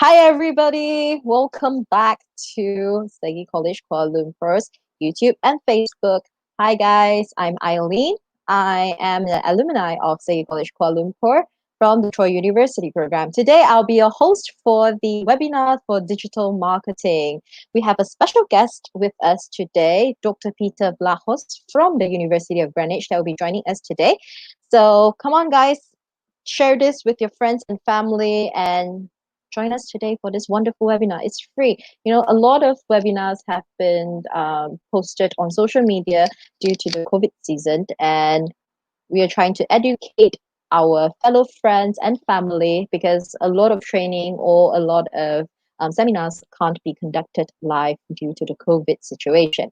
Hi, everybody. Welcome back to Segi College Kuala Lumpur's YouTube and Facebook. Hi, guys. I'm Eileen. I am an alumni of Segi College Kuala Lumpur from the Troy University program. Today, I'll be a host for the webinar for digital marketing. We have a special guest with us today, Dr. Peter Vlahos from the University of Greenwich that will be joining us today. So come on, guys. Share this with your friends and family and join us today for this wonderful webinar. It's free. A lot of webinars have been posted on social media due to the COVID season, and we are trying to educate our fellow friends and family because a lot of training or a lot of seminars can't be conducted live due to the COVID situation.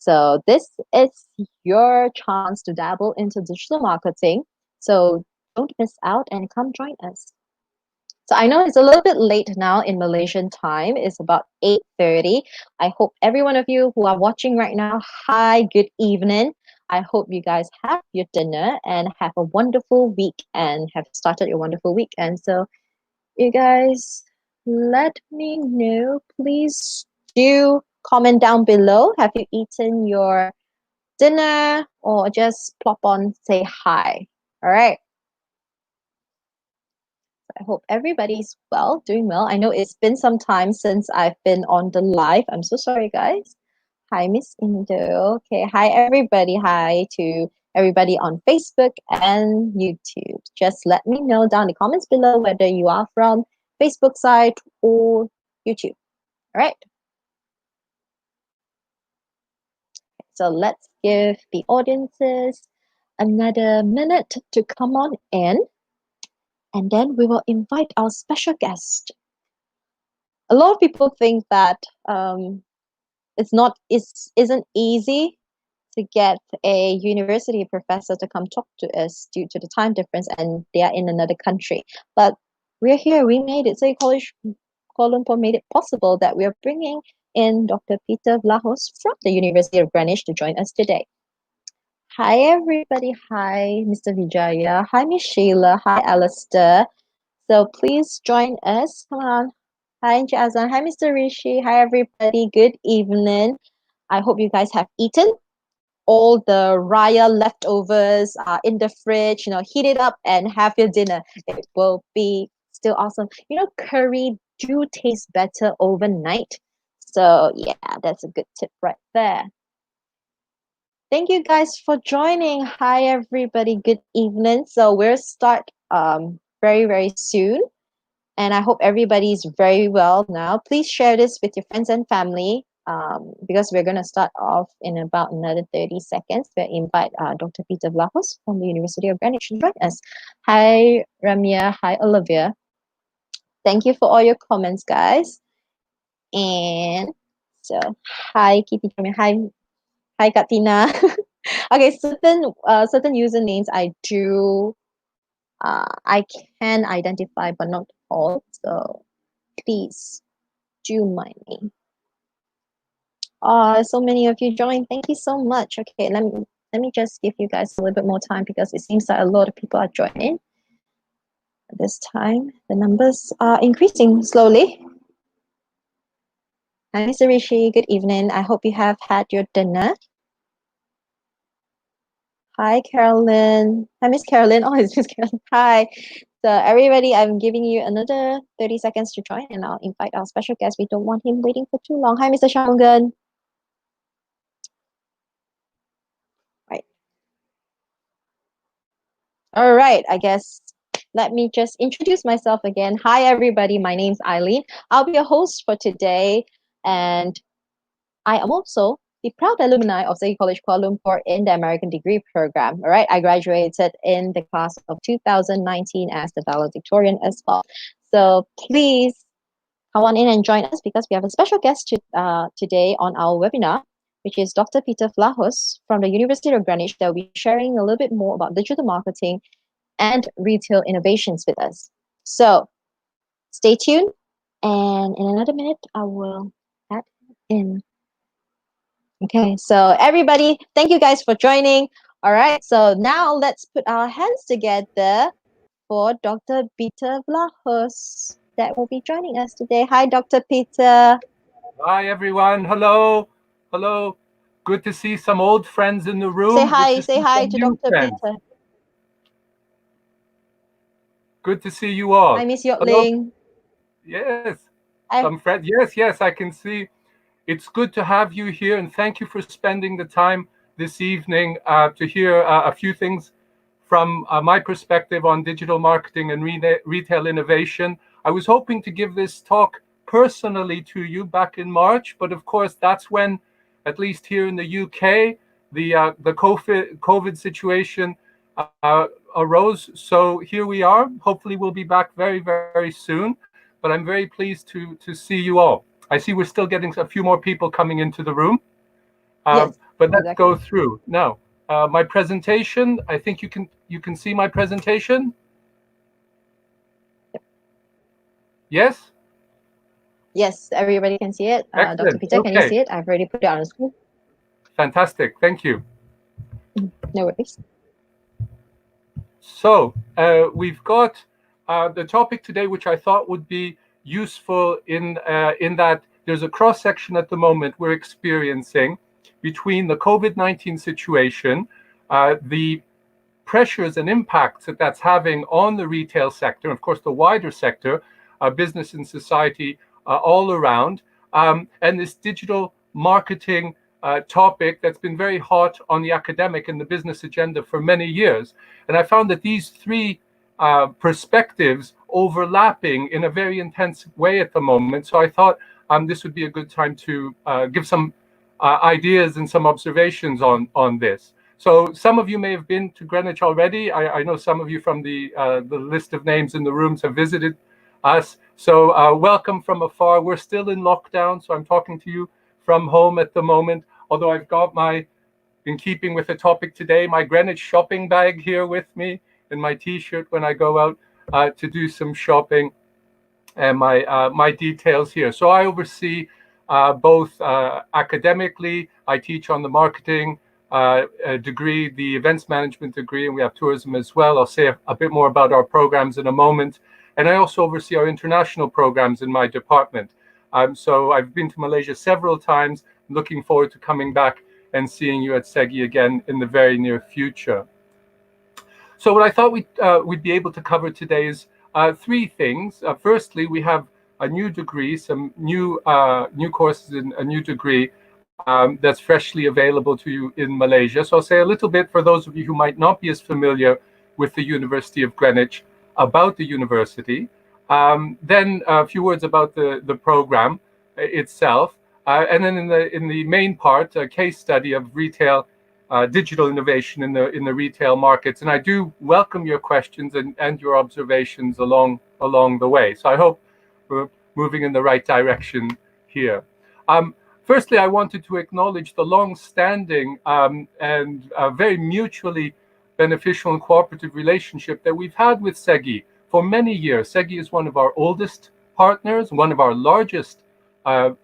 So this is your chance to dabble into digital marketing. So don't miss out and come join us. So I know it's a little bit late now in Malaysian time. It's about 8:30. I hope every one of you who are watching right now, hi, good evening. I hope you guys have your dinner and have a wonderful week and have started your wonderful weekend. So you guys, let me know. Please do comment down below. Have you eaten your dinner or just plop on, say hi. All right. I hope everybody's well, doing well. I know it's been some time since I've been on the live. I'm so sorry, guys. Hi, Miss Indo. Okay, hi, everybody. Hi to everybody on Facebook and YouTube. Just let me know down in the comments below whether you are from Facebook side or YouTube. All right. So let's give the audiences another minute to come on in, and then we will invite our special guest. A lot of people think that isn't easy to get a university professor to come talk to us due to the time difference, and they are in another country. But we're here. We made it. Say College Kuala Lumpur made it possible that we are bringing in Dr. Peter Vlahos from the University of Greenwich to join us today. Hi, everybody. Hi, Mr. Vijaya. Hi, Miss Sheila. Hi, Alistair. So please join us. Come on. Hi, Encik Azan. Hi, Mr. Rishi. Hi, everybody. Good evening. I hope you guys have eaten. All the raya leftovers are in the fridge. Heat it up and have your dinner. It will be still awesome. Curry do taste better overnight. So yeah, that's a good tip right there. Thank you guys for joining. Hi, everybody. Good evening. So we'll start very, very soon. And I hope everybody's very well now. Please share this with your friends and family because we're going to start off in about another 30 seconds. We'll invite Dr. Peter Vlahos from the University of Greenwich to join us. Hi, Ramya. Hi, Olivia. Thank you for all your comments, guys. And so, hi, Kitty. Hi, Katina. Okay, certain usernames I can identify, but not all. So please do mind me. So many of you joined. Thank you so much. Okay, let me just give you guys a little bit more time because it seems that a lot of people are joining. This time, the numbers are increasing slowly. Hi, Mr. Rishi. Good evening. I hope you have had your dinner. Hi, Carolyn. Hi, Miss Carolyn. Oh, it's Miss Carolyn. Hi. So everybody, I'm giving you another 30 seconds to join, and I'll invite our special guest. We don't want him waiting for too long. Hi, Mr. Shangan. Right. All right, I guess let me just introduce myself again. Hi, everybody. My name's Eileen. I'll be a host for today, and I am also the proud alumni of Segi College Kuala Lumpur in the American degree program. All right, I graduated in the class of 2019 as the valedictorian as well. So please come on in and join us because we have a special guest today on our webinar, which is Dr. Peter Vlahos from the University of Greenwich that will be sharing a little bit more about digital marketing and retail innovations with us. So stay tuned, and in another minute, I will add in. Okay, so everybody, thank you guys for joining. All right, so now let's put our hands together for Dr. Peter Vlahos. that will be joining us today. Hi, Dr. Peter. Hi, everyone. Hello. Hello. Good to see some old friends in the room. Good to Say see hi some to new Dr. friends. Peter. Good to see you all. Hi, Miss Yot Hello. Ling. Yes. Hi. Some friends. Yes, I can see. It's good to have you here, and thank you for spending the time this evening to hear a few things from my perspective on digital marketing and retail innovation. I was hoping to give this talk personally to you back in March, but of course that's when, at least here in the UK, the COVID situation arose. So here we are. Hopefully we'll be back very soon. But I'm very pleased to see you all. I see we're still getting a few more people coming into the room. Yes, But let's exactly. go through now. My presentation. I think you can see my presentation. Yes. Yes, everybody can see it. Dr. Excellent. Peter, can you Okay. see it? I've already put it on the screen. Fantastic. Thank you. No worries. So we've got the topic today, which I thought would be useful in that there's a cross section at the moment we're experiencing between the COVID-19 situation, the pressures and impacts that that's having on the retail sector, of course, the wider sector, business and society all around, and this digital marketing topic that's been very hot on the academic and the business agenda for many years. And I found that these three perspectives overlapping in a very intense way at the moment. So I thought this would be a good time to give some ideas and some observations on this. So some of you may have been to Greenwich already. I know some of you from the list of names in the rooms have visited us. So welcome from afar. We're still in lockdown, so I'm talking to you from home at the moment. Although I've got in keeping with the topic today, my Greenwich shopping bag here with me and my T-shirt when I go out to do some shopping, and my details here. So I oversee both academically. I teach on the marketing degree, the events management degree, and we have tourism as well. I'll say a bit more about our programs in a moment. And I also oversee our international programs in my department. So I've been to Malaysia several times, looking forward to coming back and seeing you at Segi again in the very near future. So what I thought we'd be able to cover today is three things. Firstly, we have a new degree, some new courses in a new degree that's freshly available to you in Malaysia. So I'll say a little bit for those of you who might not be as familiar with the University of Greenwich about the university. Then a few words about the program itself, and then in the main part, a case study of retail digital innovation in the retail markets. And I do welcome your questions and your observations along the way. So I hope we're moving in the right direction here. Firstly, I wanted to acknowledge the long-standing and very mutually beneficial and cooperative relationship that we've had with Segi for many years. Segi is one of our oldest partners, one of our largest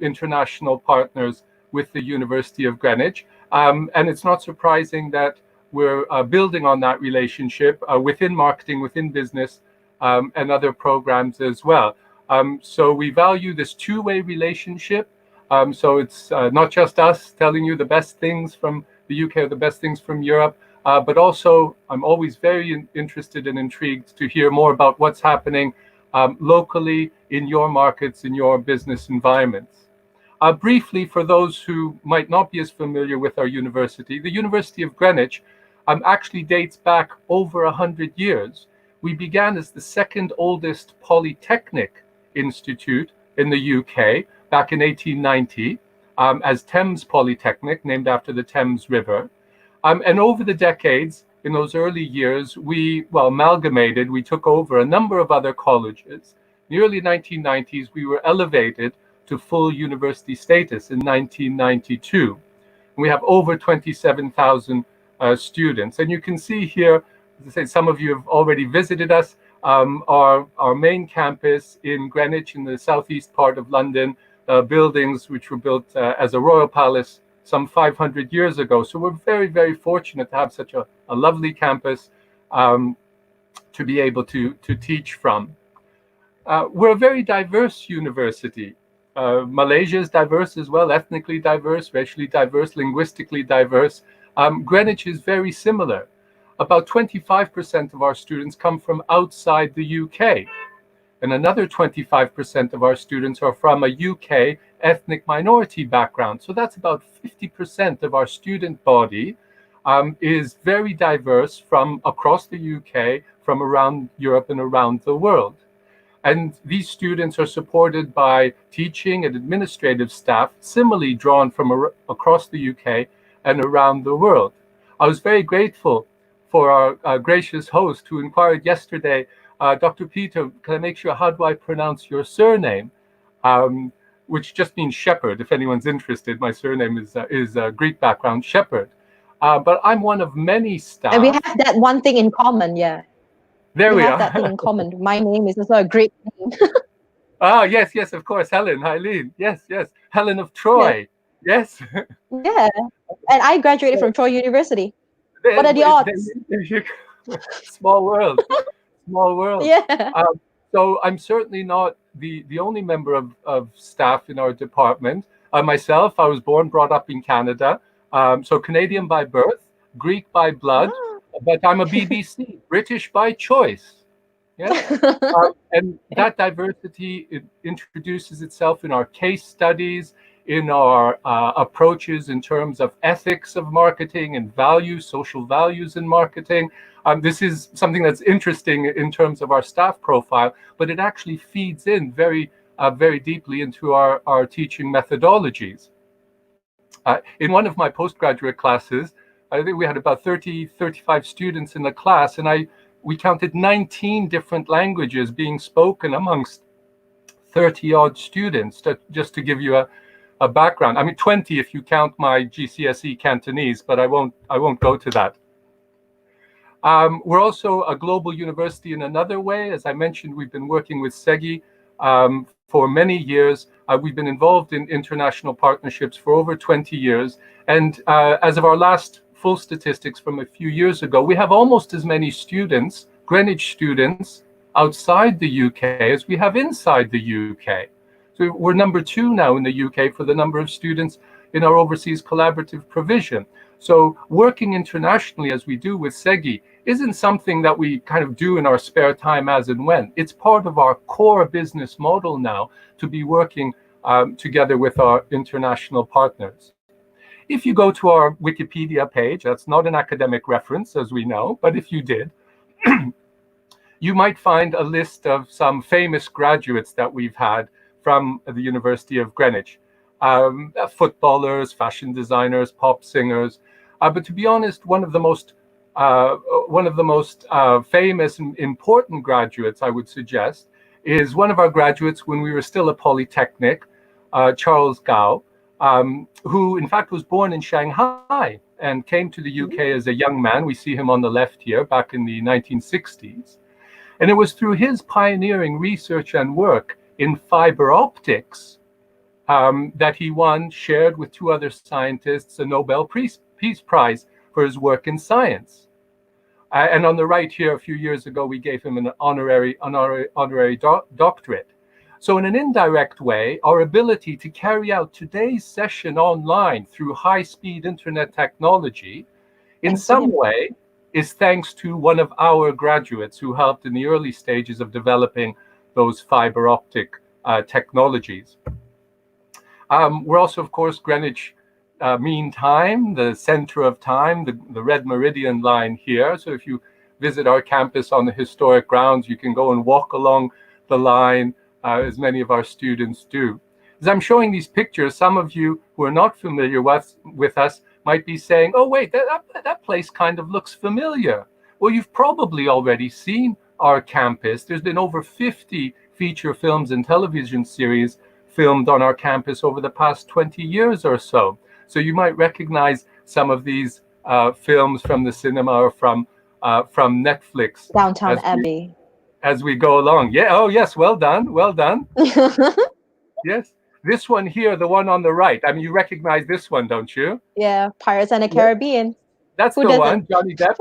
international partners with the University of Greenwich. And it's not surprising that we're building on that relationship within marketing, within business, and other programs as well. So we value this two-way relationship. So it's not just us telling you the best things from the UK or the best things from Europe, but also I'm always very interested and intrigued to hear more about what's happening locally in your markets, in your business environments. Briefly, for those who might not be as familiar with our university, the University of Greenwich actually dates back over 100 years. We began as the second oldest polytechnic institute in the UK back in 1890 as Thames Polytechnic, named after the Thames River. And over the decades, in those early years, we amalgamated, we took over a number of other colleges. In the early 1990s, we were elevated to full university status in 1992. We have over 27,000 students. And you can see here, as I say, some of you have already visited us, our main campus in Greenwich in the southeast part of London, buildings which were built as a royal palace some 500 years ago. So we're very fortunate to have such a lovely campus to be able to teach from. We're a very diverse university. Malaysia is diverse as well, ethnically diverse, racially diverse, linguistically diverse. Greenwich is very similar. About 25% of our students come from outside the UK, and another 25% of our students are from a UK ethnic minority background. So that's about 50% of our student body is very diverse from across the UK, from around Europe and around the world. And these students are supported by teaching and administrative staff, similarly drawn from across the UK and around the world. I was very grateful for our gracious host who inquired yesterday, Dr. Peter, can I make sure, how do I pronounce your surname? Which just means shepherd, if anyone's interested. My surname is Greek background, shepherd. But I'm one of many staff. And we have that one thing in common, yeah. There we have are. that thing in common. My name is also a Greek name. Ah, yes, yes, of course, Helen, Eileen. Yes, yes, Helen of Troy. Yes. Yeah, and I graduated from Troy University. What are the odds? Small world, small world. Yeah. So I'm certainly not the only member of staff in our department. Myself, I was born, brought up in Canada, so Canadian by birth, Greek by blood, but I'm a BBC, British by choice. Yeah, and that diversity, it introduces itself in our case studies, in our approaches in terms of ethics of marketing and values, social values in marketing. This is something that's interesting in terms of our staff profile, but it actually feeds in very, very deeply into our teaching methodologies. In one of my postgraduate classes, I think we had about 30, 35 students in the class, and we counted 19 different languages being spoken amongst 30 odd students, just to give you a background. I mean, 20 if you count my GCSE Cantonese, but I won't go to that. We're also a global university in another way. As I mentioned, we've been working with Segi for many years. We've been involved in international partnerships for over 20 years. And as of our last full statistics from a few years ago, we have almost as many students, Greenwich students, outside the UK as we have inside the UK. So we're number 2 now in the UK for the number of students in our overseas collaborative provision. So working internationally as we do with Segi isn't something that we kind of do in our spare time as and when. It's part of our core business model now to be working together with our international partners. If you go to our Wikipedia page, that's not an academic reference, as we know, but if you did, you might find a list of some famous graduates that we've had from the University of Greenwich. Footballers, fashion designers, pop singers. But to be honest, one of the most famous and important graduates, I would suggest, is one of our graduates when we were still a polytechnic, Charles Gao, who in fact was born in Shanghai and came to the UK as a young man. We see him on the left here, back in the 1960s. And it was through his pioneering research and work in fiber optics that he shared with 2 other scientists, a Nobel Peace Prize for his work in science. And on the right here, a few years ago, we gave him an honorary doctorate. So in an indirect way, our ability to carry out today's session online through high-speed internet technology, in some way, is thanks to one of our graduates who helped in the early stages of developing those fiber optic technologies. We're also, of course, Greenwich Mean Time, the center of time, the red meridian line here. So if you visit our campus on the historic grounds, you can go and walk along the line, as many of our students do. As I'm showing these pictures, some of you who are not familiar with us might be saying, oh, wait, that place kind of looks familiar. Well, you've probably already seen our campus. There's been over 50 feature films and television series filmed on our campus over the past 20 years or so. So you might recognize some of these films from the cinema or from Netflix. Downtown Abbey. As we go along. Yeah. Oh, yes. Well done. Well done. Yes. This one here, the one on the right. I mean, you recognize this one, don't you? Yeah. Pirates and the Caribbean. That's the one. Johnny Depp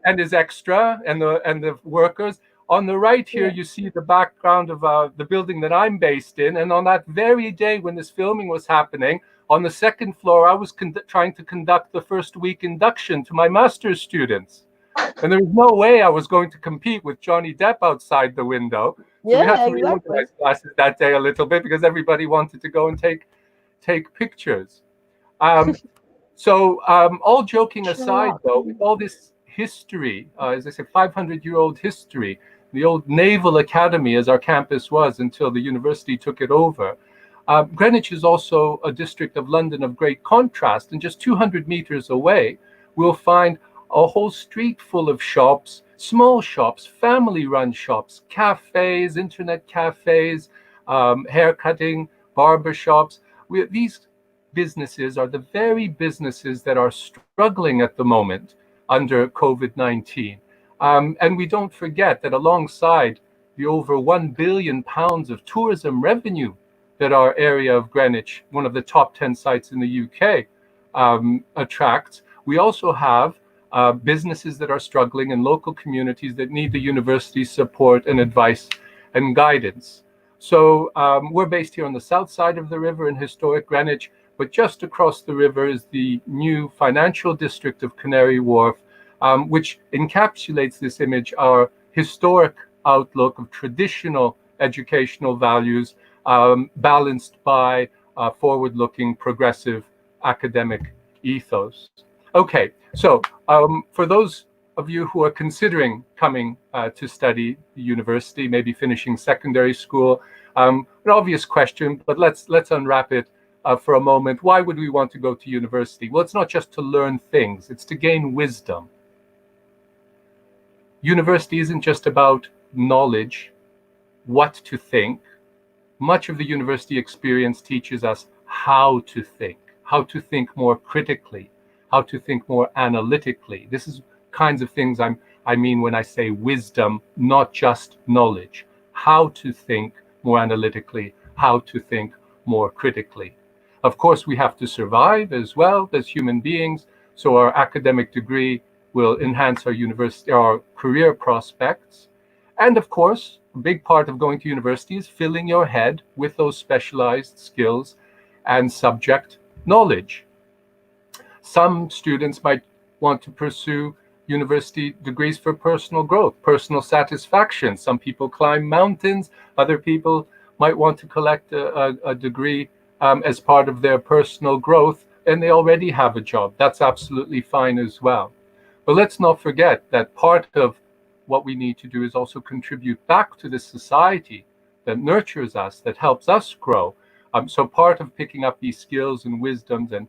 and his extra and the workers. On the right here, Yeah. you see the background of the building that I'm based in. And on that very day when this filming was happening, on the second floor, I was trying to conduct the first week induction to my master's students. And there was no way I was going to compete with Johnny Depp outside the window. So we had Yeah, to exactly. reorganize classes that day a little bit because everybody wanted to go and take pictures. Um, all joking Show aside, up. though, with all this history, as I said, 500-year-old history, the old Naval Academy, as our campus was until the university took it over, Greenwich is also a district of London of great contrast. And just 200 meters away, we'll find a whole street full of shops, small shops, family-run shops, cafes, internet cafes, haircutting, barber shops. These businesses are the very businesses that are struggling at the moment under COVID-19. And we don't forget that alongside the over £1 billion of tourism revenue that our area of Greenwich, one of the top 10 sites in the UK, attracts, we also have businesses that are struggling and local communities that need the university's support and advice and guidance. So we're based here on the south side of the river in historic Greenwich, but just across the river is the new financial district of Canary Wharf, which encapsulates this image, our historic outlook of traditional educational values, balanced by forward-looking, progressive academic ethos. Okay, so for those of you who are considering coming to study the university, maybe finishing secondary school, an obvious question, but let's unwrap it for a moment. Why would we want to go to university? Well, it's not just to learn things, it's to gain wisdom. University isn't just about knowledge, what to think. Much of the university experience teaches us how to think more critically, how to think more analytically. This is kinds of things I mean when I say wisdom, not just knowledge. How to think more analytically, how to think more critically. Of course, we have to survive as well as human beings, so our academic degree will enhance our career prospects. And of course, a big part of going to university is filling your head with those specialized skills and subject knowledge. Some students might want to pursue university degrees for personal growth, personal satisfaction. Some people climb mountains. Other people might want to collect a degree as part of their personal growth, and they already have a job. That's absolutely fine as well. But let's not forget that part of what we need to do is also contribute back to the society that nurtures us, that helps us grow. So part of picking up these skills and wisdoms and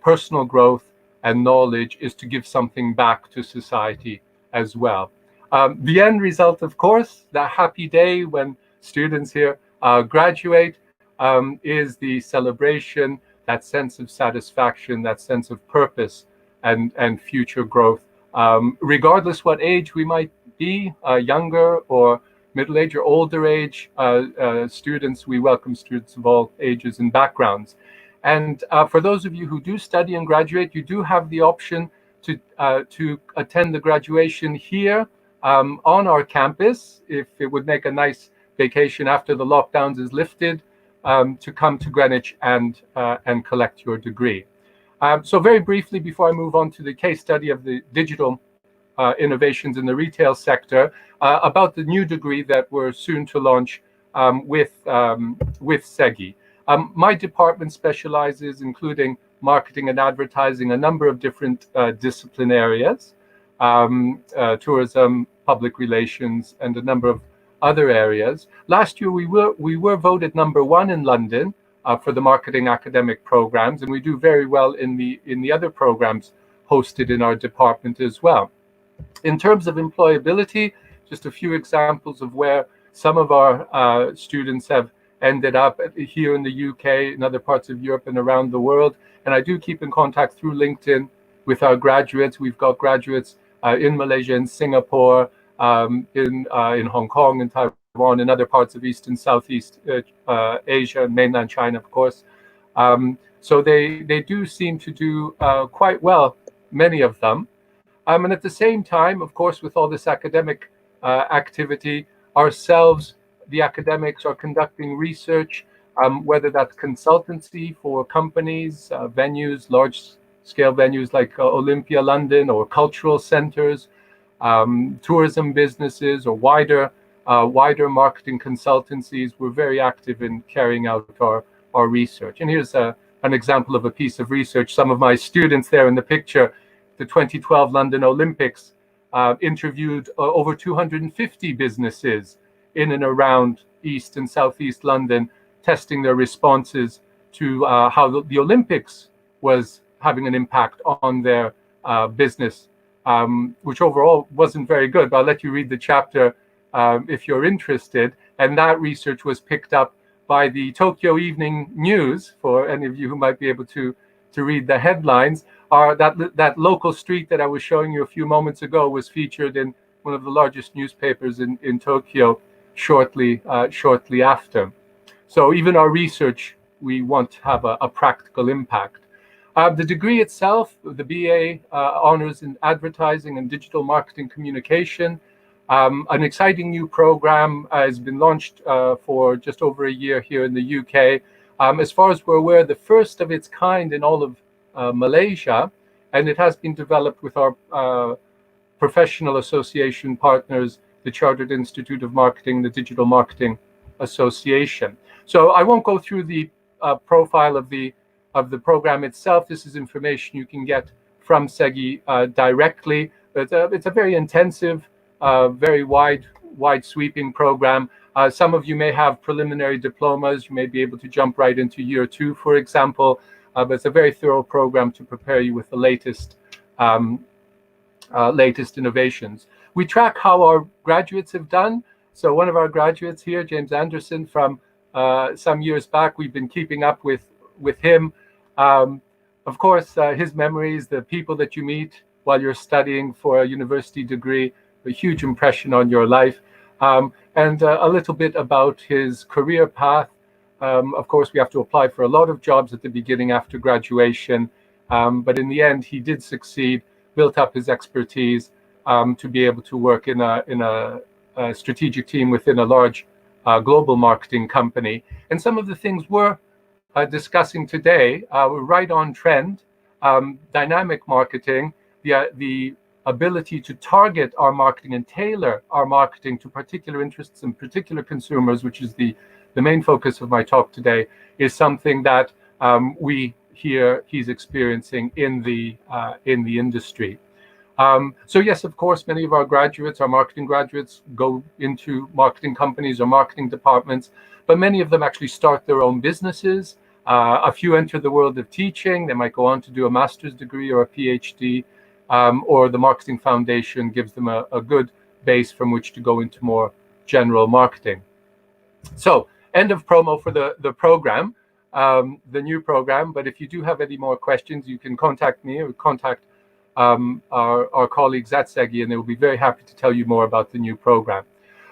personal growth and knowledge is to give something back to society as well. The end result, of course, that happy day when students here graduate, is the celebration, that sense of satisfaction, that sense of purpose and future growth. Regardless what age we might be, younger or middle age or older age students, we welcome students of all ages and backgrounds. And for those of you who do study and graduate, you do have the option to attend the graduation here on our campus, if it would make a nice vacation after the lockdowns is lifted, to come to Greenwich and collect your degree. So very briefly, before I move on to the case study of the digital innovations in the retail sector, about the new degree that we're soon to launch with Segi. My department specializes, including marketing and advertising, a number of different discipline areas, tourism, public relations, and a number of other areas. Last year, we were voted #1 in London for the marketing academic programs, and we do very well in the other programs hosted in our department as well. In terms of employability, just a few examples of where some of our students have ended up here in the UK, in other parts of Europe and around the world. And I do keep in contact through LinkedIn with our graduates. We've got graduates in Malaysia, in Singapore, in Hong Kong and Taiwan, and other parts of East and Southeast Asia, and mainland China, of course. So they do seem to do quite well, many of them. And at the same time, of course, with all this academic activity. Ourselves, the academics, are conducting research, whether that's consultancy for companies, venues, large-scale venues like Olympia London, or cultural centers, tourism businesses, or wider marketing consultancies. We're very active in carrying out our research. And here's an example of a piece of research. Some of my students there in the picture, the 2012 London Olympics, interviewed over 250 businesses in and around East and Southeast London, testing their responses to how the Olympics was having an impact on their business, which overall wasn't very good. But I'll let you read the chapter if you're interested. And that research was picked up by the Tokyo Evening News, for any of you who might be able to read the headlines. That local street that I was showing you a few moments ago was featured in one of the largest newspapers in Tokyo shortly after. So even our research, we want to have a practical impact. The degree itself, the BA honors in advertising and digital marketing communication. An exciting new program has been launched for just over a year here in the UK. As far as we're aware, the first of its kind in all of Malaysia, and it has been developed with our professional association partners, the Chartered Institute of Marketing, the Digital Marketing Association. So I won't go through the profile of the program itself. This is information you can get from Segi directly. But it's a very intensive, very wide sweeping program. Some of you may have preliminary diplomas. You may be able to jump right into year 2, for example. But it's a very thorough program to prepare you with the latest innovations. We track how our graduates have done. So one of our graduates here, James Anderson, from some years back, we've been keeping up with him. Of course, his memories, the people that you meet while you're studying for a university degree, a huge impression on your life. And a little bit about his career path. Of course, we have to apply for a lot of jobs at the beginning after graduation. But in the end, he did succeed, built up his expertise to be able to work in a strategic team within a large global marketing company. And some of the things we're discussing today were right on trend. Dynamic marketing, the ability to target our marketing and tailor our marketing to particular interests and particular consumers, which is the main focus of my talk today, is something that we hear he's experiencing in the industry. So yes, of course, many of our graduates, our marketing graduates, go into marketing companies or marketing departments, but many of them actually start their own businesses. A few enter the world of teaching. They might go on to do a master's degree or a PhD, or the Marketing Foundation gives them a good base from which to go into more general marketing. So, end of promo for the program, the new program. But if you do have any more questions, you can contact me or contact our colleagues at Segi, and they will be very happy to tell you more about the new program.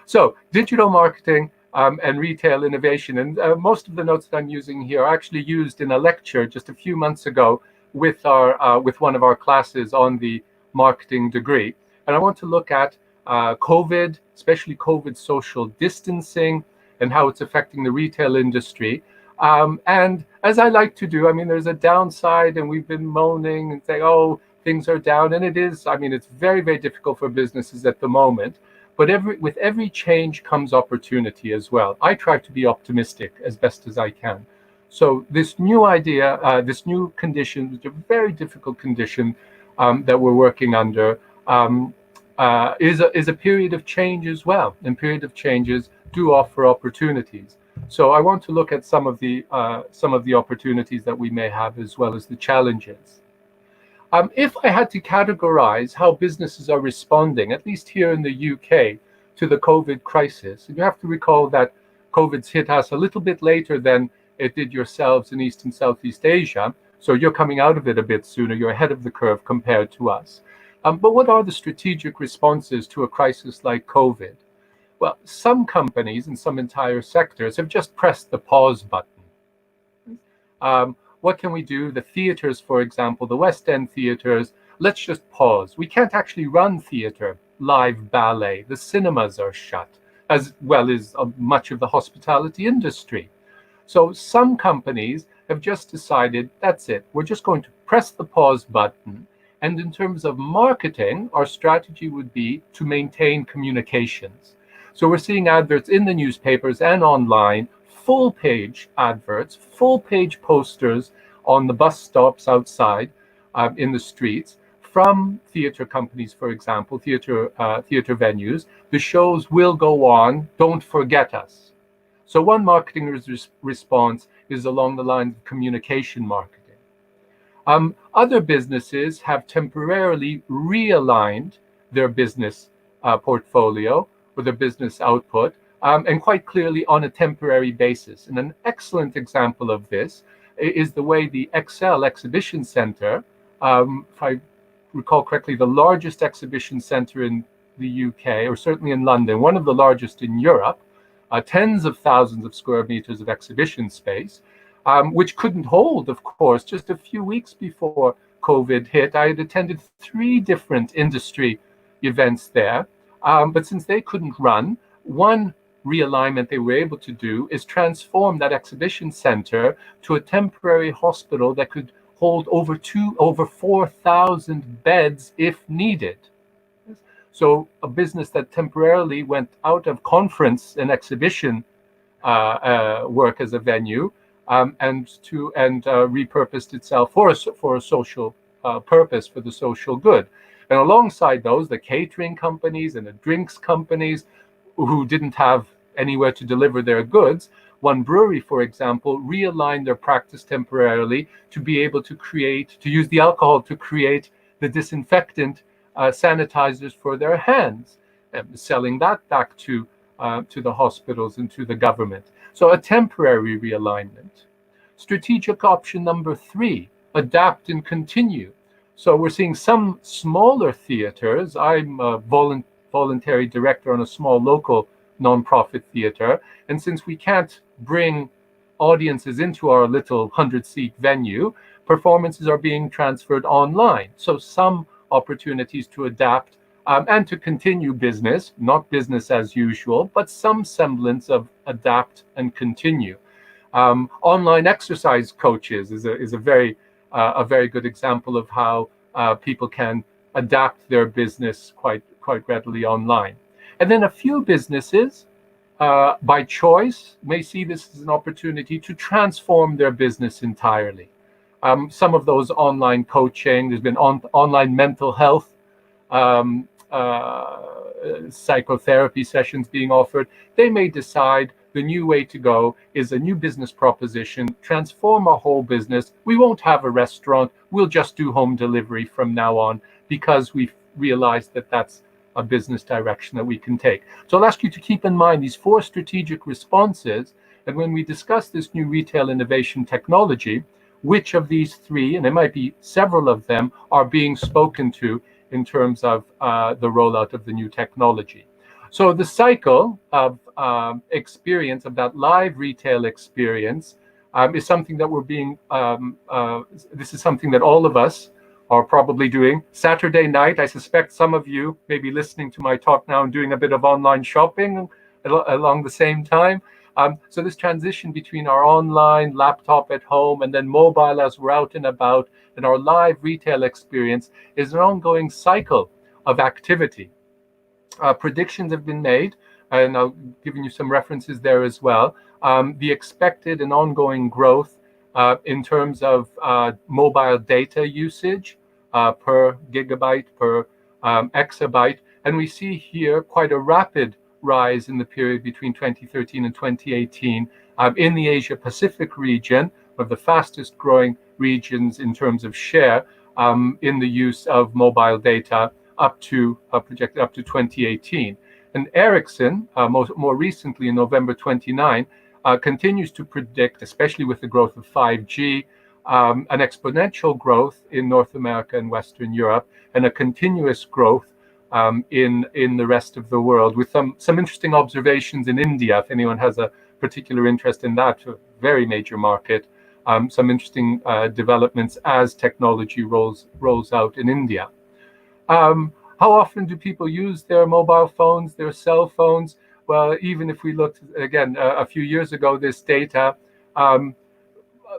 So, digital marketing and retail innovation. And most of the notes that I'm using here are actually used in a lecture just a few months ago with one of our classes on the marketing degree. And I want to look at COVID, especially COVID social distancing, and how it's affecting the retail industry. And as I like to do, I mean, there's a downside, and we've been moaning and saying, oh, things are down. And it is, I mean, it's very, very difficult for businesses at the moment. But with every change comes opportunity as well. I try to be optimistic as best as I can. So this new idea, this new condition, which is a very difficult condition that we're working under, is a period of change as well. And period of changes do offer opportunities. So I want to look at some of the opportunities that we may have, as well as the challenges. If I had to categorize how businesses are responding, at least here in the UK, to the COVID crisis, and you have to recall that COVID's hit us a little bit later than it did yourselves in East and Southeast Asia. So you're coming out of it a bit sooner. You're ahead of the curve compared to us. But what are the strategic responses to a crisis like COVID? Well, some companies and some entire sectors have just pressed the pause button. What can we do? The theaters, for example, the West End theaters, let's just pause. We can't actually run theater live ballet. The cinemas are shut, as well as much of the hospitality industry. So some companies have just decided, that's it, we're just going to press the pause button. And in terms of marketing, our strategy would be to maintain communications. So we're seeing adverts in the newspapers and online, full page adverts, full page posters on the bus stops outside, in the streets, from theater companies, for example, theater venues. The shows will go on, don't forget us. So one marketing response is along the lines of communication marketing. Other businesses have temporarily realigned their business portfolio or their business output, and quite clearly on a temporary basis. And an excellent example of this is the way the Excel Exhibition Center, if I recall correctly, the largest exhibition center in the UK, or certainly in London, one of the largest in Europe, tens of thousands of square meters of exhibition space, which couldn't hold, of course. Just a few weeks before COVID hit, I had attended 3 different industry events there. But since they couldn't run, one realignment they were able to do is transform that exhibition center to a temporary hospital that could hold over 4,000 beds if needed. So a business that temporarily went out of conference and exhibition work as a venue, and repurposed itself for a social purpose, for the social good. And alongside those, the catering companies and the drinks companies who didn't have anywhere to deliver their goods. One brewery, for example, realigned their practice temporarily to be able to use the alcohol to create the disinfectant sanitizers for their hands, selling that back to the hospitals and to the government. So a temporary realignment. Strategic option number 3, adapt and continue. So we're seeing some smaller theaters. I'm a voluntary director on a small local nonprofit theater. And since we can't bring audiences into our little 100-seat venue, performances are being transferred online. So some opportunities to adapt and to continue business, not business as usual, but some semblance of adapt and continue. Online exercise coaches is a very good example of how people can adapt their business quite readily online. And then a few businesses, by choice, may see this as an opportunity to transform their business entirely. Some of those online coaching, there's been online mental health psychotherapy sessions being offered. They may decide the new way to go is a new business proposition, transform our whole business. We won't have a restaurant. We'll just do home delivery from now on, because we've realized that that's a business direction that we can take. So I'll ask you to keep in mind these 4 strategic responses. And when we discuss this new retail innovation technology, which of these 3, and there might be several of them, are being spoken to in terms of the rollout of the new technology. So the cycle of experience, of that live retail experience, is something that this is something that all of us are probably doing. Saturday night, I suspect some of you may be listening to my talk now and doing a bit of online shopping along the same time. So this transition between our online, laptop at home, and then mobile as we're out and about, and our live retail experience is an ongoing cycle of activity. Predictions have been made, and I'll give you some references there as well. The expected and ongoing growth in terms of mobile data usage per gigabyte, per exabyte. And we see here quite a rapid rise in the period between 2013 and 2018 in the Asia Pacific region, one of the fastest growing regions in terms of share in the use of mobile data, projected up to 2018. And Ericsson, more recently in November 29, continues to predict, especially with the growth of 5G, an exponential growth in North America and Western Europe, and a continuous growth in the rest of the world, with some interesting observations in India. If anyone has a particular interest in that, a very major market, some interesting developments as technology rolls out in India. How often do people use their mobile phones, their cell phones? Well, even if we looked again a few years ago, this data, um,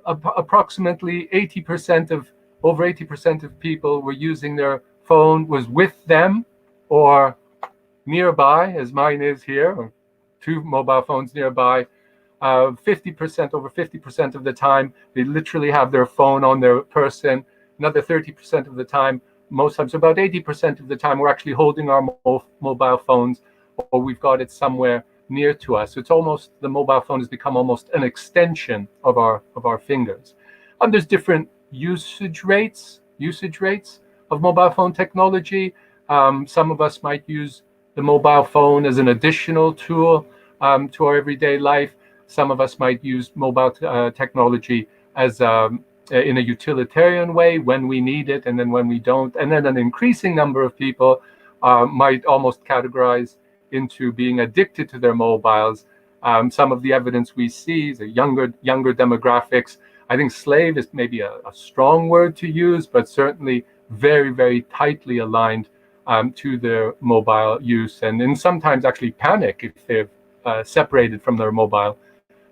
approximately 80% of over 80% of people were using their phone was with them or nearby, as mine is here, or two mobile phones nearby. 50%, over 50% of the time, they literally have their phone on their person. Another 30% of the time, most times, about 80% of the time, we're actually holding our mobile phones, or we've got it somewhere near to us. It's almost, the mobile phone has become almost an extension of our fingers. And there's different usage rates of mobile phone technology. Some of us might use the mobile phone as an additional tool to our everyday life. Some of us might use mobile technology as in a utilitarian way when we need it, and then when we don't. And then an increasing number of people might almost categorize into being addicted to their mobiles. Some of the evidence we see is a younger demographics. I think slave is maybe a strong word to use, but certainly very, very tightly aligned to their mobile use, and then sometimes actually panic if they've separated from their mobile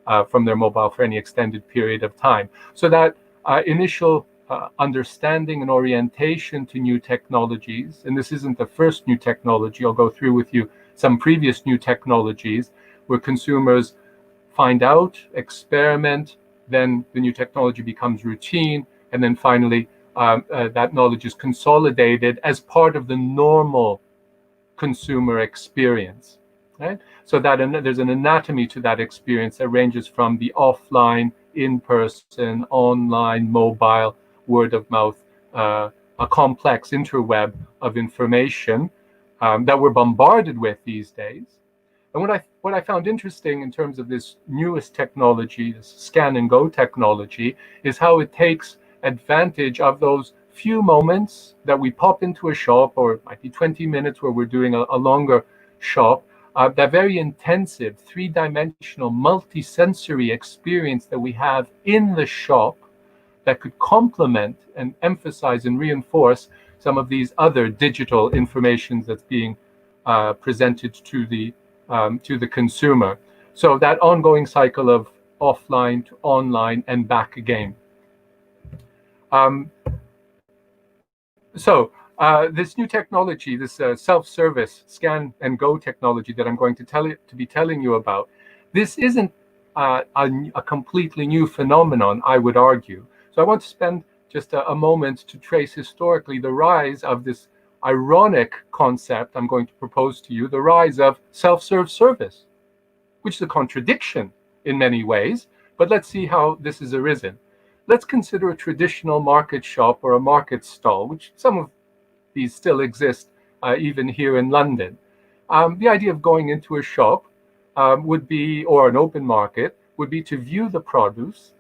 for any extended period of time. So that initial understanding and orientation to new technologies, and this isn't the first new technology, I'll go through with you some previous new technologies where consumers find out, experiment, then the new technology becomes routine, and then finally that knowledge is consolidated as part of the normal consumer experience. Right? So that there's an anatomy to that experience that ranges from the offline, in-person, online, mobile, word of mouth, a complex interweb of information that we're bombarded with these days. And what I found interesting in terms of this newest technology, this scan and go technology, is how it takes advantage of those few moments that we pop into a shop, or it might be 20 minutes where we're doing a longer shop. That very intensive, three-dimensional, multi-sensory experience that we have in the shop that could complement and emphasize and reinforce some of these other digital information that's being presented to the consumer. So that ongoing cycle of offline to online and back again. This new technology, this self-service scan and go technology that I'm going to be telling you about, this isn't a completely new phenomenon, I would argue. So I want to spend just a moment to trace historically the rise of this ironic concept I'm going to propose to you, the rise of self-serve service, which is a contradiction in many ways, but let's see how this has arisen. Let's consider a traditional market shop or a market stall, which some of these still exist even here in London. The idea of going into a shop would be, or an open market, would be to view the produce,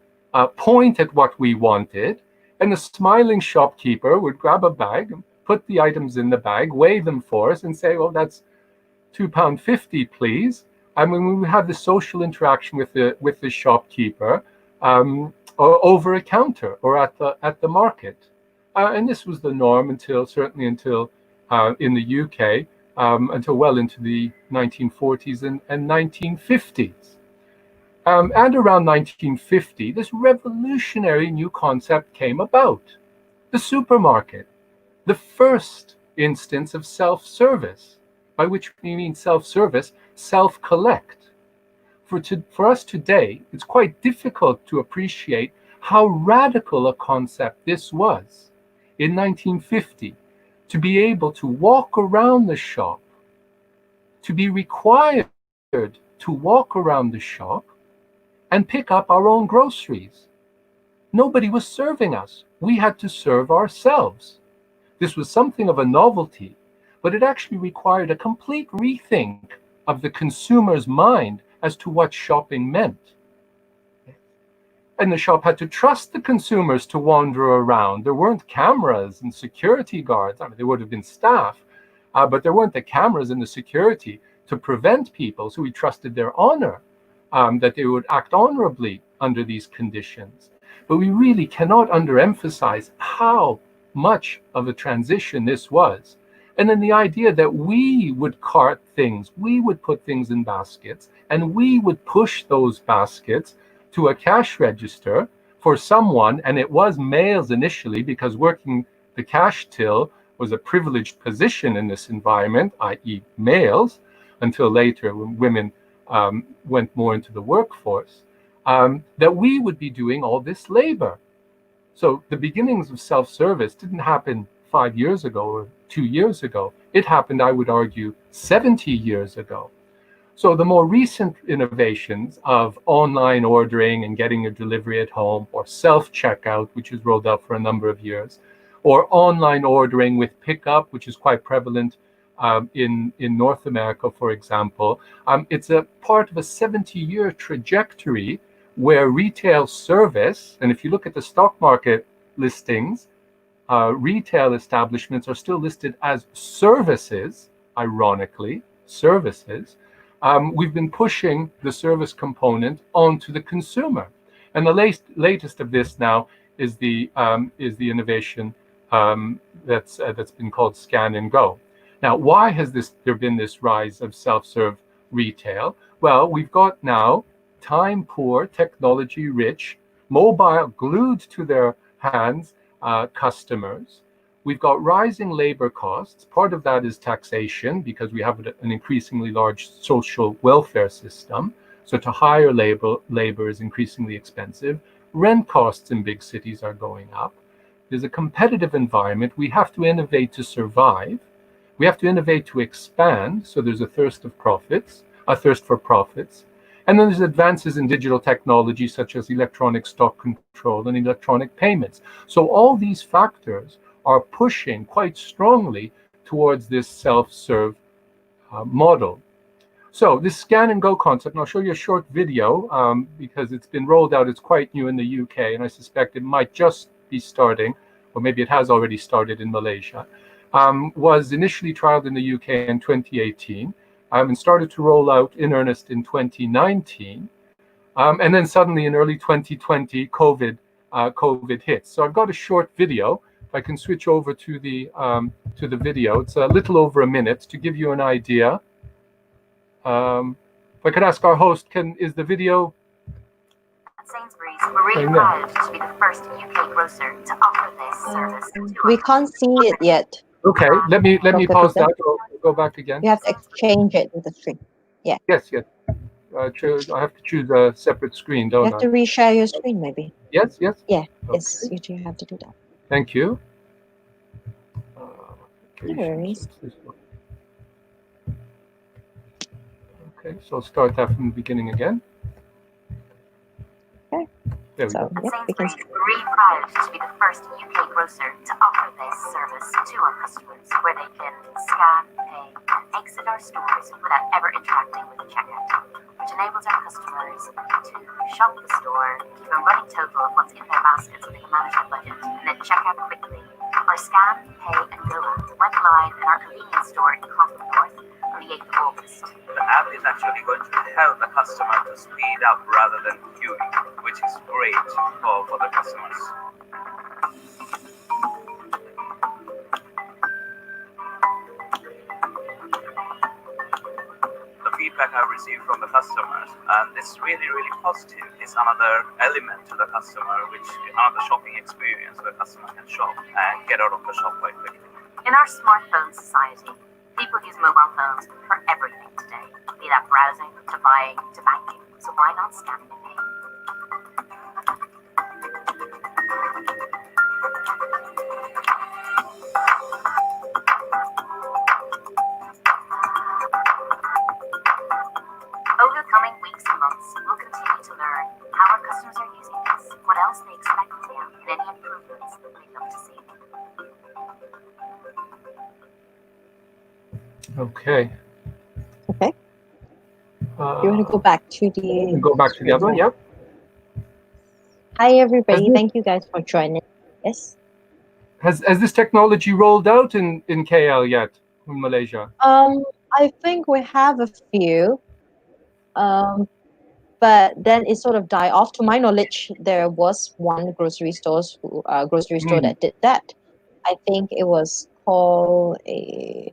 point at what we wanted, and the smiling shopkeeper would grab a bag, put the items in the bag, weigh them for us, and say, well, that's £2.50, please. And when we would have the social interaction with the shopkeeper or over a counter or at the market. And this was the norm certainly until in the UK, until well into the 1940s and 1950s. And around 1950, this revolutionary new concept came about. The supermarket, the first instance of self-service, by which we mean self-service, self-collect. For us today, it's quite difficult to appreciate how radical a concept this was in 1950, to be able to walk around the shop, to be required to walk around the shop and pick up our own groceries. Nobody was serving us. We had to serve ourselves. This was something of a novelty, but it actually required a complete rethink of the consumer's mind as to what shopping meant. And the shop had to trust the consumers to wander around. There weren't cameras and security guards. I mean, there would have been staff, but there weren't the cameras and the security to prevent people. So we trusted their honor, that they would act honorably under these conditions. But we really cannot underemphasize how much of a transition this was. And then the idea that we would cart things, we would put things in baskets, and we would push those baskets to a cash register for someone. And it was males initially, because working the cash till was a privileged position in this environment, i.e. males, until later when women went more into the workforce, that we would be doing all this labor. So the beginnings of self-service didn't happen 5 years ago or 2 years ago. It happened, I would argue, 70 years ago. So the more recent innovations of online ordering and getting a delivery at home, or self-checkout, which is rolled out for a number of years, or online ordering with pickup, which is quite prevalent in North America, for example, it's a part of a 70-year trajectory where retail service, and if you look at the stock market listings, retail establishments are still listed as services, ironically, services. We've been pushing the service component onto the consumer. And the latest of this now is the innovation that's been called Scan and Go. Now, why has there been this rise of self-serve retail? Well, we've got now time-poor, technology-rich, mobile, glued to their hands customers. We've got rising labor costs. Part of that is taxation, because we have an increasingly large social welfare system. So to hire labor is increasingly expensive. Rent costs in big cities are going up. There's a competitive environment. We have to innovate to survive. We have to innovate to expand. So there's a thirst for profits. And then there's advances in digital technology, such as electronic stock control and electronic payments. So all these factors are pushing quite strongly towards this self-serve model. So this Scan and Go concept, and I'll show you a short video because it's been rolled out. It's quite new in the UK, and I suspect it might just be starting, or maybe it has already started in Malaysia. Was initially trialed in the UK in 2018. And started to roll out in earnest in 2019, and then suddenly in early 2020, COVID hits. So I've got a short video. If I can switch over to the video, it's a little over a minute to give you an idea. If I could ask our host, is the video? At Sainsbury's, we're really proud to be the first UK grocer to offer this service. We can't see it yet. Okay, let me pause that. Or go back again. You have to exchange it with the screen. Yeah. Yes. I have to choose a separate screen, don't I? You have to reshare your screen, maybe. Yes. Yeah. Okay. Yes, you do have to do that. Thank you. No worries. Okay, so I'll start that from the beginning again. Okay. There we go. Yeah, we can. We're really proud to be the first UK grocer to offer this service to our customers, where they can scan, pay, and exit our stores without ever interacting with the checkout, which enables our customers to shop the store, keep a running total of what's in their basket so they can manage their budget, and then check out quickly. Our Scan, Pay, and Go app went live in our convenience store in Clapham North on the 8th of August. The app is actually going to help the customer to speed up rather than queuing, which is great for the customers. The feedback I received from the customers, and this is really positive, is another element to the customer, which another shopping experience where customers can shop and get out of the shop quite quickly. In our smartphone society, people use mobile phones for everything today, be that browsing, to buying, to banking. So why not scanning and paying? Over the coming weeks and months, we'll continue to learn how our customers are using this, what else they expect now, and any improvements that they'd love to see. Okay. Okay. You want to go back to the... Go back to the other one, yeah. Hi, everybody. Thank you guys for joining. Yes. Has this technology rolled out in KL yet, in Malaysia? I think we have a few, but then it sort of died off. To my knowledge, there was one grocery store that did that. I think it was call a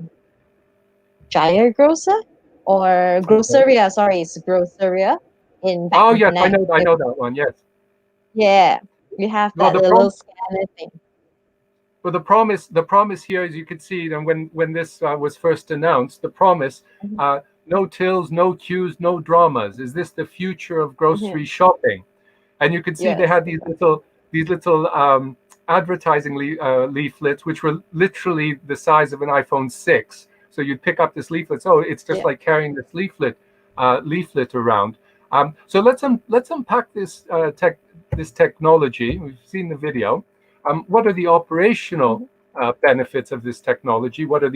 Jaya Grocer or Groceria. Sorry, it's Groceria in back Oh in yes, I Penang. know that one. Yes. Yeah, you have Well, that little scanner thing. Well, the promise here, as you could see, and when this was first announced, the promise, Mhm. no tills, no queues, no dramas. Is this the future of grocery shopping? And you could see they Yes, had these little advertising leaflets, which were literally the size of an iPhone 6. So you'd pick up this leaflet. So it's just yeah. like carrying this leaflet around. So let's unpack this technology. We've seen the video. What are the operational Mhm. benefits of this technology? What are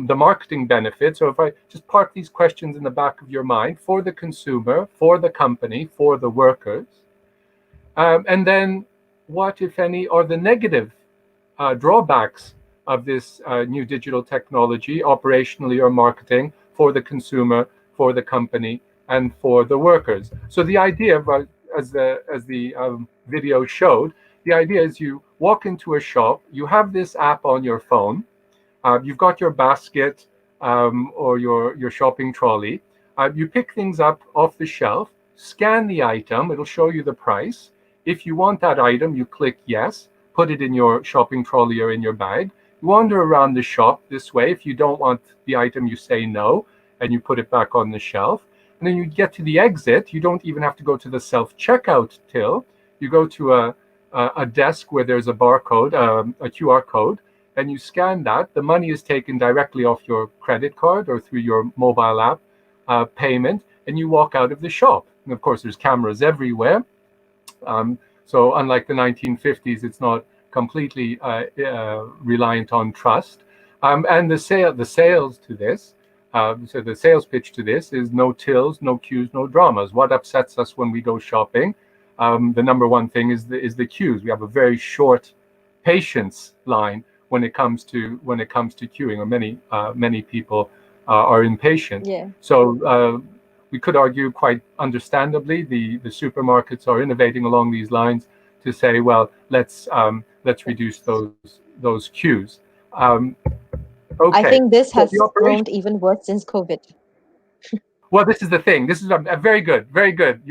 the marketing benefits? So if I just park these questions in the back of your mind for the consumer, for the company, for the workers, and then what, if any, are the negative drawbacks of this new digital technology, operationally or marketing, for the consumer, for the company, and for the workers? So the idea, as the video showed, the idea is you walk into a shop, you have this app on your phone, you've got your basket or your shopping trolley. You pick things up off the shelf, scan the item, it'll show you the price. If you want that item, you click yes, put it in your shopping trolley or in your bag. You wander around the shop this way. If you don't want the item, you say no, and you put it back on the shelf. And then you get to the exit. You don't even have to go to the self-checkout till. You go to a desk where there's a barcode, a QR code, and you scan that. The money is taken directly off your credit card or through your mobile app payment, and you walk out of the shop. And of course, there's cameras everywhere. So unlike the 1950s, it's not completely reliant on trust. And the sales to this, so the sales pitch to this is no tills, no queues, no dramas. What upsets us when we go shopping? The number one thing is the queues. We have a very short patience line when it comes to queuing, or many people are impatient. Yeah. So we could argue, quite understandably, the supermarkets are innovating along these lines to say, well, let's reduce those queues. I Okay, think this so the has operation. grown even worse since COVID. Well, this is the thing. This is a very good, very good. Yeah.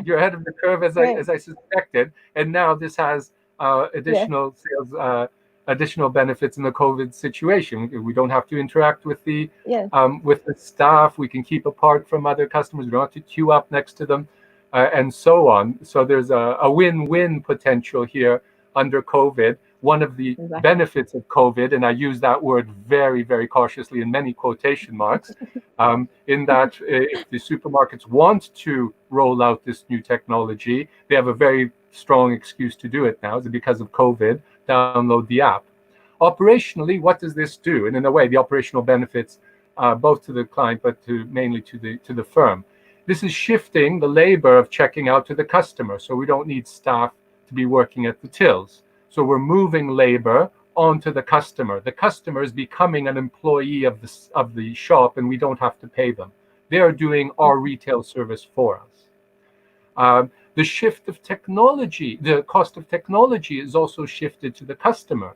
You're ahead of the curve, as Right. I suspected, and now this has Yeah. additional sales, additional benefits in the COVID situation. We don't have to interact Yeah. with the staff. We can keep apart from other customers. We don't have to queue up next to them, and so on. So there's a win-win potential here under COVID. One of the Exactly. benefits of COVID, and I use that word very, very cautiously in many quotation marks, in that if the supermarkets want to roll out this new technology, they have a very strong excuse to do it now. Is it because of COVID? Download the app. Operationally, what does this do? And in a way, the operational benefits both to the client, but mainly to the firm. This is shifting the labor of checking out to the customer, so we don't need staff to be working at the tills. So we're moving labor onto the customer. The customer is becoming an employee of the shop, and we don't have to pay them. They are doing our retail service for us. The shift of technology, the cost of technology is also shifted to the customer.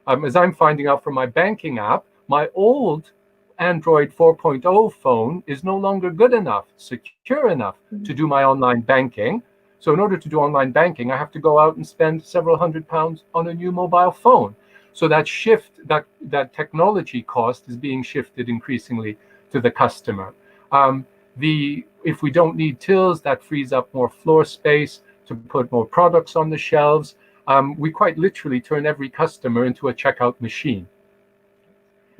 As I'm finding out from my banking app, my old Android 4.0 phone is no longer good enough, secure enough to do my online banking. So in order to do online banking, I have to go out and spend several £100s on a new mobile phone. So that shift, that technology cost is being shifted increasingly to the customer. If we don't need tills, that frees up more floor space to put more products on the shelves. We quite literally turn every customer into a checkout machine.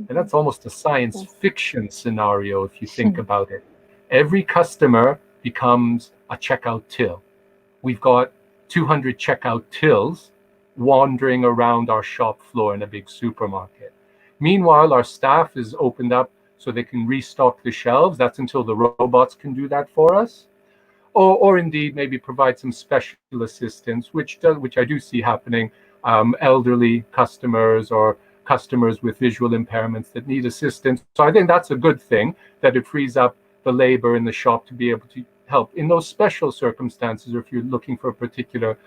And that's almost a science fiction scenario if you think about it. Every customer becomes a checkout till. We've got 200 checkout tills wandering around our shop floor in a big supermarket. Meanwhile, our staff is opened up so they can restock the shelves. That's until the robots can do that for us. Or indeed maybe provide some special assistance, which I do see happening, elderly customers or customers with visual impairments that need assistance. So I think that's a good thing, that it frees up the labor in the shop to be able to help in those special circumstances, or if you're looking for a particular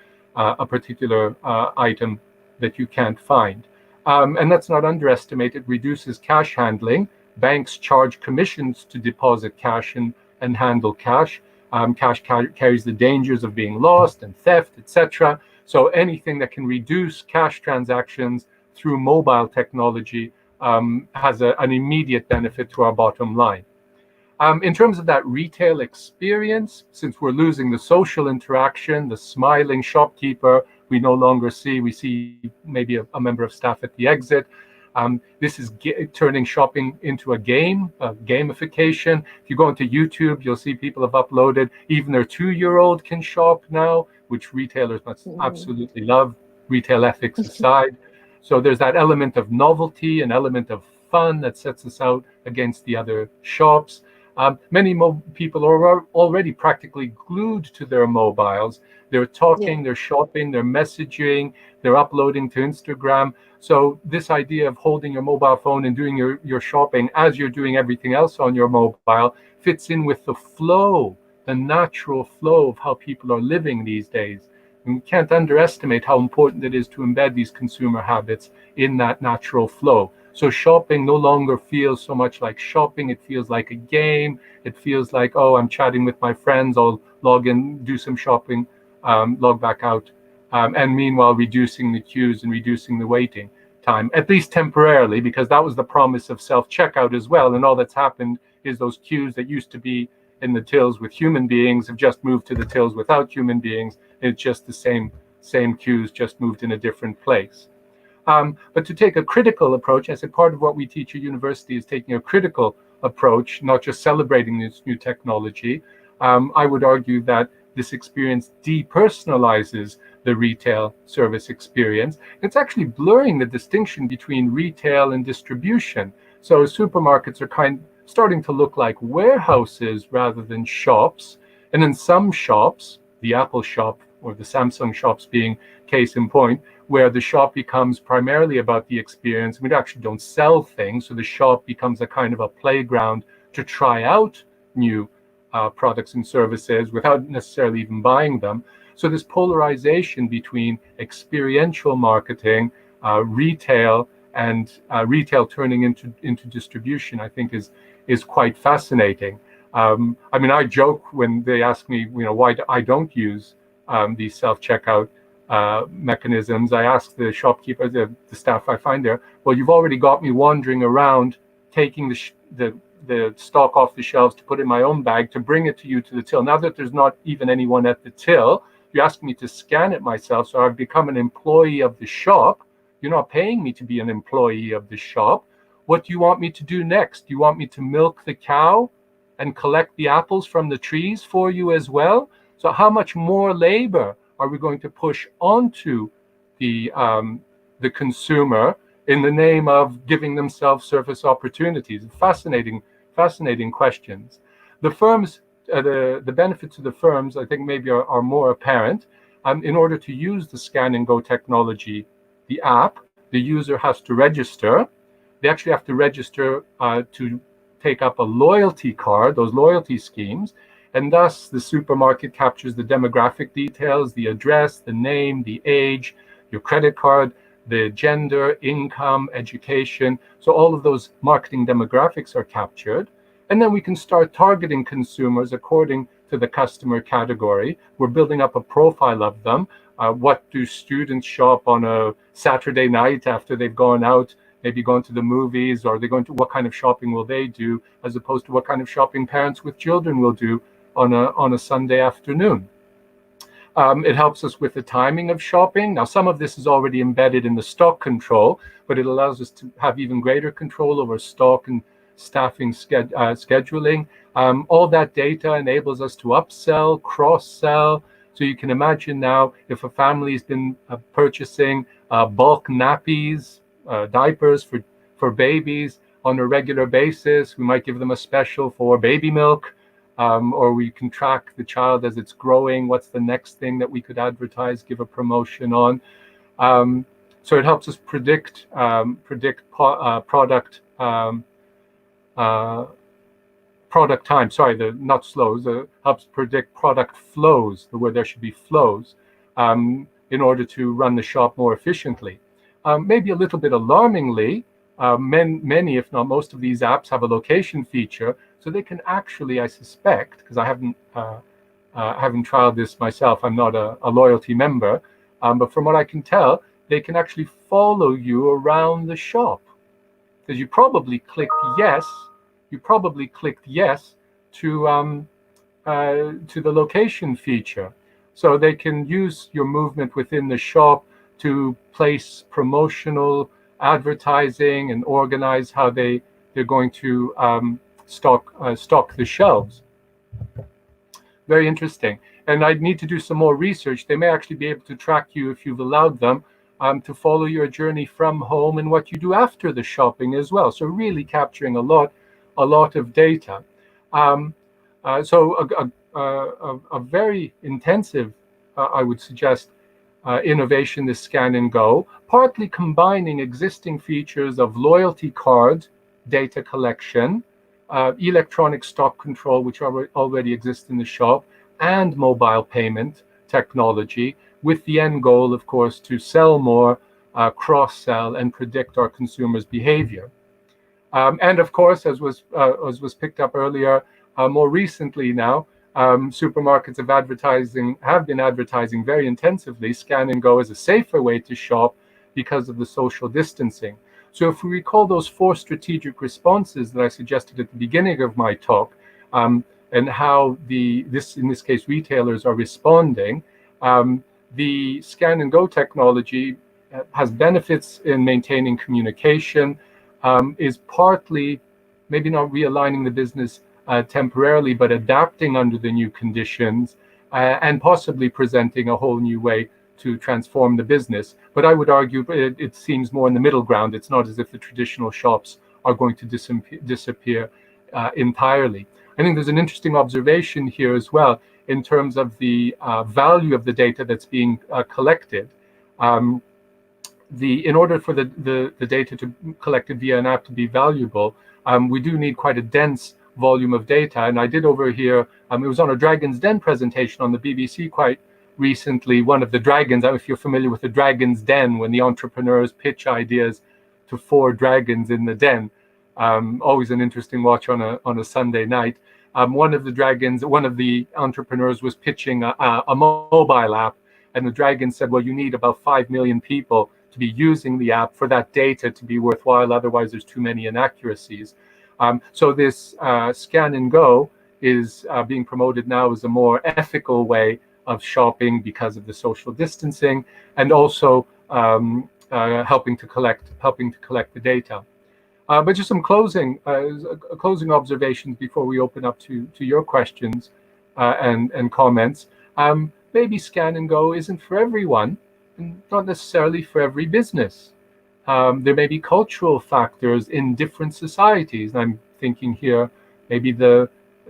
item that you can't find. And let's not underestimate, it reduces cash handling. Banks charge commissions to deposit cash and handle cash. Cash carries the dangers of being lost and theft, etc. So anything that can reduce cash transactions through mobile technology has an immediate benefit to our bottom line. In terms of that retail experience, since we're losing the social interaction, the smiling shopkeeper we no longer see, we see maybe a member of staff at the exit. This is turning shopping into a game, gamification. If you go into YouTube, you'll see people have uploaded, even their 2-year-old can shop now, which retailers must absolutely love, retail ethics aside. So there's that element of novelty, an element of fun that sets us out against the other shops. Many people are already practically glued to their mobiles. They're talking, they're shopping, they're messaging, they're uploading to Instagram. So this idea of holding your mobile phone and doing your shopping as you're doing everything else on your mobile fits in with the flow, the natural flow of how people are living these days. And we can't underestimate how important it is to embed these consumer habits in that natural flow. So shopping no longer feels so much like shopping. It feels like a game. It feels like, oh, I'm chatting with my friends. I'll log in, do some shopping, log back out. And meanwhile, reducing the queues and reducing the waiting time, at least temporarily, because that was the promise of self-checkout as well. And all that's happened is those queues that used to be in the tills with human beings have just moved to the tills without human beings. It's just the same queues, just moved in a different place. But to take a critical approach, I said part of what we teach at university is taking a critical approach, not just celebrating this new technology. I would argue that this experience depersonalizes the retail service experience. It's actually blurring the distinction between retail and distribution. So supermarkets are starting to look like warehouses rather than shops. And in some shops, the Apple shop or the Samsung shops being case in point, where the shop becomes primarily about the experience. We actually don't sell things, so the shop becomes a kind of a playground to try out new products and services without necessarily even buying them. So this polarization between experiential marketing, retail, and retail turning into distribution, I think is quite fascinating. I mean, I joke when they ask me, why I don't use these self-checkout mechanisms. I ask the shopkeeper, the staff I find there, well, you've already got me wandering around, taking the stock off the shelves to put in my own bag to bring it to you to the till. Now that there's not even anyone at the till, you ask me to scan it myself, so I've become an employee of the shop. You're not paying me to be an employee of the shop. What do you want me to do next? Do you want me to milk the cow and collect the apples from the trees for you as well? So how much more labor are we going to push onto the consumer in the name of giving them self-service opportunities? Fascinating questions. The firms, the benefits of the firms, I think maybe are more apparent. In order to use the Scan and Go technology, the app, the user has to register. They actually have to register to take up a loyalty card, those loyalty schemes, and thus the supermarket captures the demographic details, the address, the name, the age, your credit card, the gender, income, education. So all of those marketing demographics are captured. And then we can start targeting consumers according to the customer category. We're building up a profile of them. What do students shop on a Saturday night after they've gone out, maybe gone to the movies, or they're going to, what kind of shopping will they do, as opposed to what kind of shopping parents with children will do on a Sunday afternoon. It helps us with the timing of shopping. Now, some of this is already embedded in the stock control, but it allows us to have even greater control over stock and staffing scheduling. All that data enables us to upsell, cross-sell. So you can imagine now if a family's been purchasing bulk nappies, diapers for babies on a regular basis, we might give them a special for baby milk. Or we can track the child as it's growing. What's the next thing that we could advertise, give a promotion on? So it helps us predict product time. Sorry, not slows. Helps predict product flows, where there should be flows, in order to run the shop more efficiently. Maybe a little bit alarmingly, many, if not most of these apps have a location feature, so they can actually, I suspect, because I haven't trialed this myself, I'm not a loyalty member, but from what I can tell, they can actually follow you around the shop. Because you probably clicked yes to the location feature. So they can use your movement within the shop to place promotional advertising and organize how they're going to stock the shelves. Very interesting. And I'd need to do some more research. They may actually be able to track you if you've allowed them to follow your journey from home and what you do after the shopping as well. So really capturing a lot of data. So a very intensive, I would suggest, innovation, this Scan and Go, partly combining existing features of loyalty card data collection, electronic stock control, which already exist in the shop, and mobile payment technology, with the end goal, of course, to sell more, cross-sell, and predict our consumers' behavior. And of course, as was picked up earlier, more recently now, supermarkets have been advertising very intensively Scan and Go as a safer way to shop because of the social distancing. So if we recall those 4 strategic responses that I suggested at the beginning of my talk, and how in this case, retailers are responding, the Scan and Go technology has benefits in maintaining communication, is partly maybe not realigning the business temporarily, but adapting under the new conditions, and possibly presenting a whole new way to transform the business. But I would argue it seems more in the middle ground. It's not as if the traditional shops are going to disappear entirely. I think there's an interesting observation here as well in terms of the value of the data that's being collected. In order for the data to collected via an app to be valuable, we do need quite a dense volume of data. And I did overhear, it was on a Dragon's Den presentation on the BBC quite recently, one of the dragons, if you're familiar with the Dragon's Den, when the entrepreneurs pitch ideas to 4 dragons in the den. Always an interesting watch on a Sunday night. One of the entrepreneurs was pitching a mobile app, and the dragon said, well, you need about 5 million people to be using the app for that data to be worthwhile, otherwise there's too many inaccuracies. So this Scan and Go is being promoted now as a more ethical way of shopping because of the social distancing, and also helping to collect the data. But just some closing observations before we open up to your questions and comments. Maybe Scan and Go isn't for everyone, and not necessarily for every business. There may be cultural factors in different societies. I'm thinking here, maybe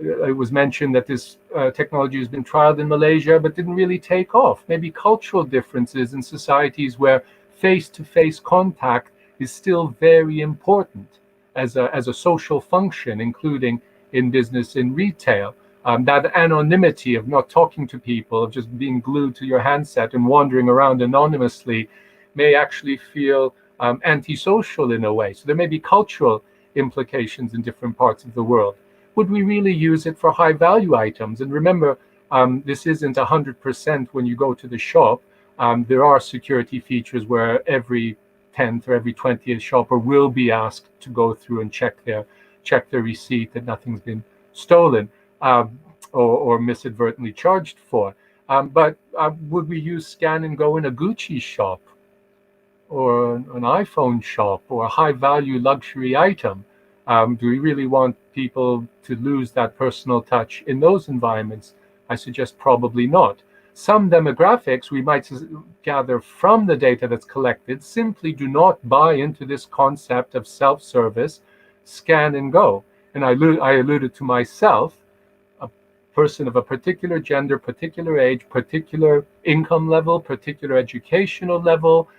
it was mentioned that this technology has been trialed in Malaysia but didn't really take off. Maybe cultural differences in societies where face-to-face contact is still very important as a social function, including in business, in retail. That anonymity of not talking to people, of just being glued to your handset and wandering around anonymously, may actually feel antisocial in a way. So there may be cultural implications in different parts of the world. Would we really use it for high value items? And remember, this isn't 100% when you go to the shop. There are security features where every 10th or every 20th shopper will be asked to go through and check their receipt that nothing's been stolen or misadvertently charged for. But would we use Scan and Go in a Gucci shop or an iPhone shop or a high value luxury item? Do we really want people to lose that personal touch in those environments? I suggest probably not. Some demographics we might gather from the data that's collected simply do not buy into this concept of self-service, Scan and Go. And I alluded to myself, a person of a particular gender, particular age, particular income level, particular educational level.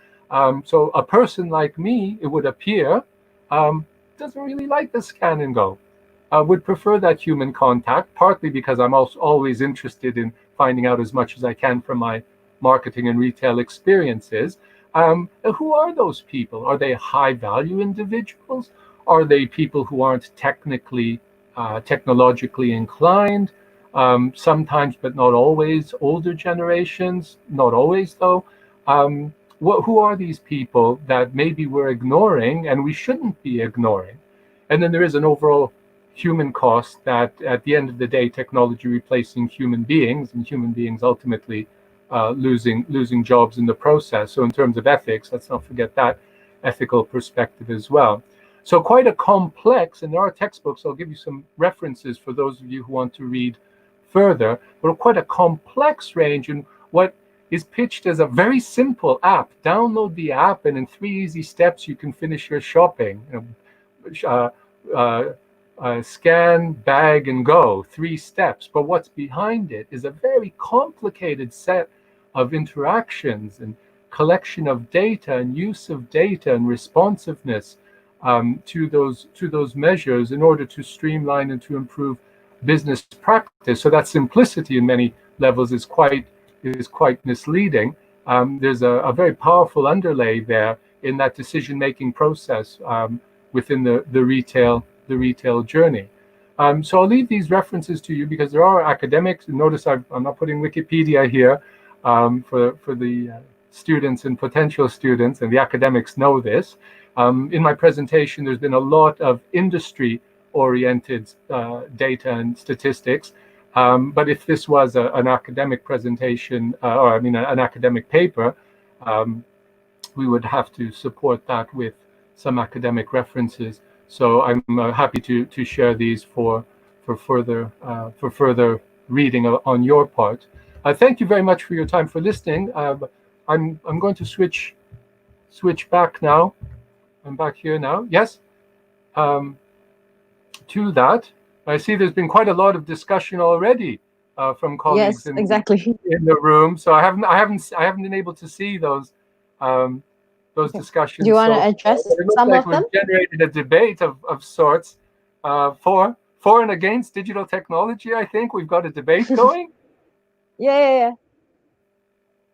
So a person like me, it would appear, doesn't really like the Scan and Go. Would prefer that human contact, partly because I'm also always interested in finding out as much as I can from my marketing and retail experiences. Who are those people? Are they high-value individuals? Are they people who aren't technologically inclined? Sometimes, but not always, older generations. Not always, though. Who are these people that maybe we're ignoring and we shouldn't be ignoring? And then there is an overall human cost that at the end of the day, technology replacing human beings, and human beings ultimately losing jobs in the process. So in terms of ethics, let's not forget that ethical perspective as well. So quite a complex, and there are textbooks, I'll give you some references for those of you who want to read further, but quite a complex range in what is pitched as a very simple app. Download the app and in 3 easy steps you can finish your shopping. Scan, bag, and go, 3 steps. But what's behind it is a very complicated set of interactions and collection of data and use of data and responsiveness to those measures in order to streamline and to improve business practice. So that simplicity in many levels is quite misleading. There's a very powerful underlay there in that decision-making process within the retail journey. So I'll leave these references to you because there are academics. Notice I'm not putting Wikipedia here for the students and potential students, and the academics know this. In my presentation, there's been a lot of industry-oriented data and statistics. But if this was an academic presentation, an academic paper, we would have to support that with some academic references. So I'm happy to share these for further reading on your part. Thank you very much for your time for listening. I'm going to switch back now. I'm back here now. Yes. To that, I see there's been quite a lot of discussion already from colleagues in the room. So I haven't been able to see those discussions. Do you want to address some of them? We've generated a debate of sorts for and against digital technology. I think we've got a debate going. Yeah.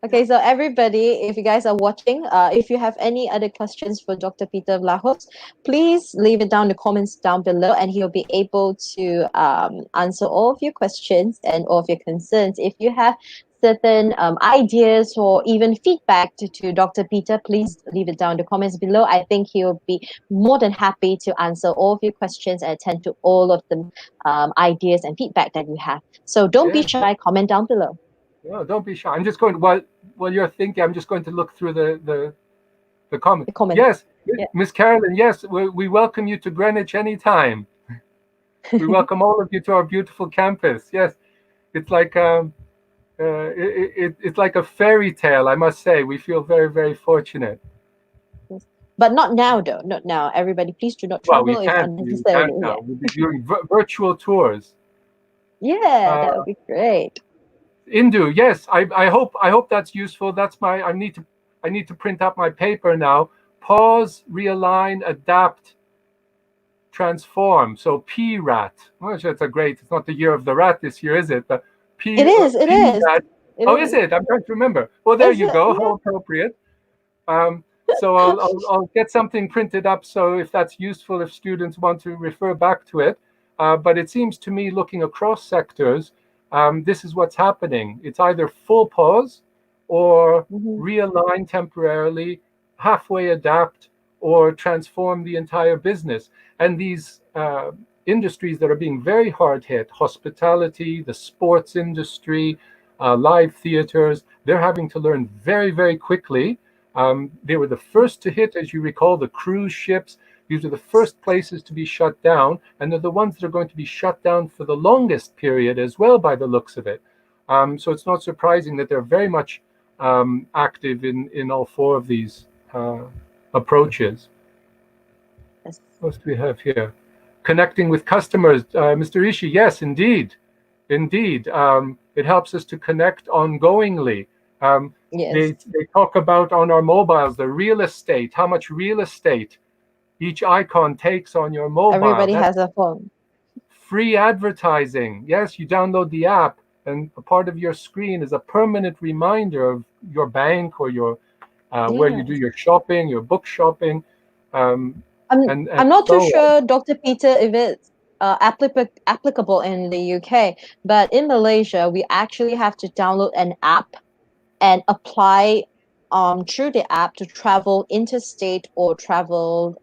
Okay, so everybody, if you guys are watching, if you have any other questions for Dr. Peter Vlahos, please leave it down in the comments down below, and he'll be able to answer all of your questions and all of your concerns. If you have certain ideas or even feedback to Dr. Peter, please leave it down in the comments below. I think he'll be more than happy to answer all of your questions and attend to all of the ideas and feedback that you have. So don't be shy, comment down below. No, don't be shy. I'm just going, while you're thinking, I'm just going to look through the comments. Yes, Miss Carolyn, yes, we welcome you to Greenwich anytime. We welcome all of you to our beautiful campus. Yes, it's like it's like a fairy tale, I must say. We feel very, very fortunate. But not now, though. Not now. Everybody, please do not travel if unnecessary. We'll be doing virtual tours. Yeah, that would be great. Indu, yes, I hope that's useful. That's I need to print out my paper now. Pause, realign, adapt, transform. So PRAT. Well, that's a great. It's not the year of the rat this year, is it? But It is. Is it? I'm trying to remember. Well, there you go. How appropriate. So I'll get something printed up. So if that's useful, if students want to refer back to it. But it seems to me, looking across sectors, this is what's happening. It's either full pause or realign temporarily, halfway adapt, or transform the entire business. And these industries that are being very hard hit, hospitality, the sports industry, live theaters, they're having to learn very, very quickly. They were the first to hit, as you recall, the cruise ships. These are the first places to be shut down, and they're the ones that are going to be shut down for the longest period as well, by the looks of it. So it's not surprising that they're very much active in all 4 of these approaches. Yes. What do we have here? Connecting with customers. Mr. Rishi, yes, indeed. It helps us to connect ongoingly. They talk about on our mobiles, the real estate, how much real estate each icon takes on your mobile. Everybody has a phone. Free advertising. Yes, you download the app, and a part of your screen is a permanent reminder of your bank or your where you do your shopping, your book shopping, and I'm not too so on. sure, Dr. Peter, if it's applicable in the UK, but in Malaysia, we actually have to download an app and apply through the app to travel interstate or travel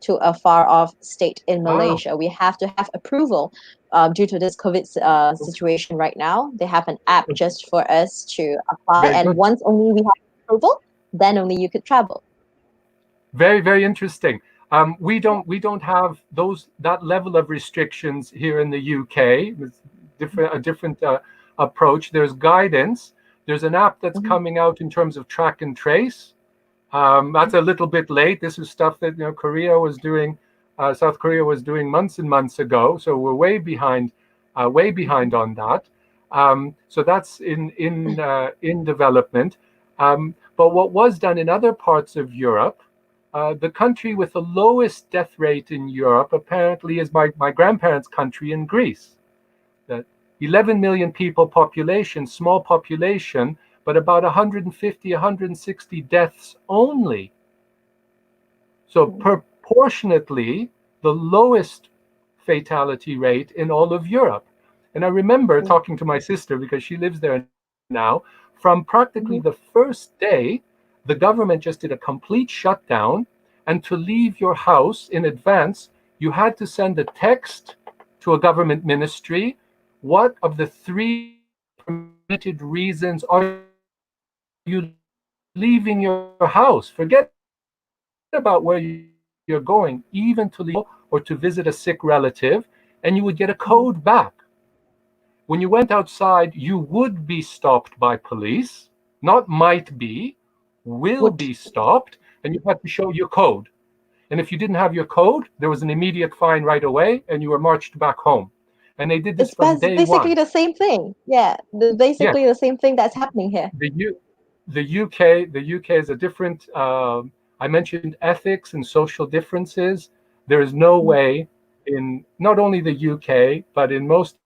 to a far off state in Malaysia. We have to have approval due to this COVID situation right now. They have an app just for us to apply, Very and good. once only we have approval, then only you could travel. Very, very interesting. We don't have that level of restrictions here in the UK. It's a different approach. There's guidance. There's an app that's coming out in terms of track and trace. That's a little bit late. This is stuff that Korea was doing, South Korea was doing months and months ago. So we're way behind on that. So that's in development. But what was done in other parts of Europe, the country with the lowest death rate in Europe apparently is my grandparents' country in Greece. That 11 million people population, small population, but about 150, 160 deaths only. So proportionately, the lowest fatality rate in all of Europe. And I remember talking to my sister, because she lives there now, from practically the first day, the government just did a complete shutdown, and to leave your house in advance, you had to send a text to a government ministry. What of the 3 permitted reasons are you leaving your house? Forget about where you're going, even to leave or to visit a sick relative, and you would get a code back. When you went outside, you would be stopped by police, not might be, will be stopped, and you had to show your code. And if you didn't have your code, there was an immediate fine right away, and you were marched back home. And they did this from day basically one. the same thing. Yeah, basically the same thing that's happening here. The UK is a different. I mentioned ethics and social differences. There is no way in not only the UK but in most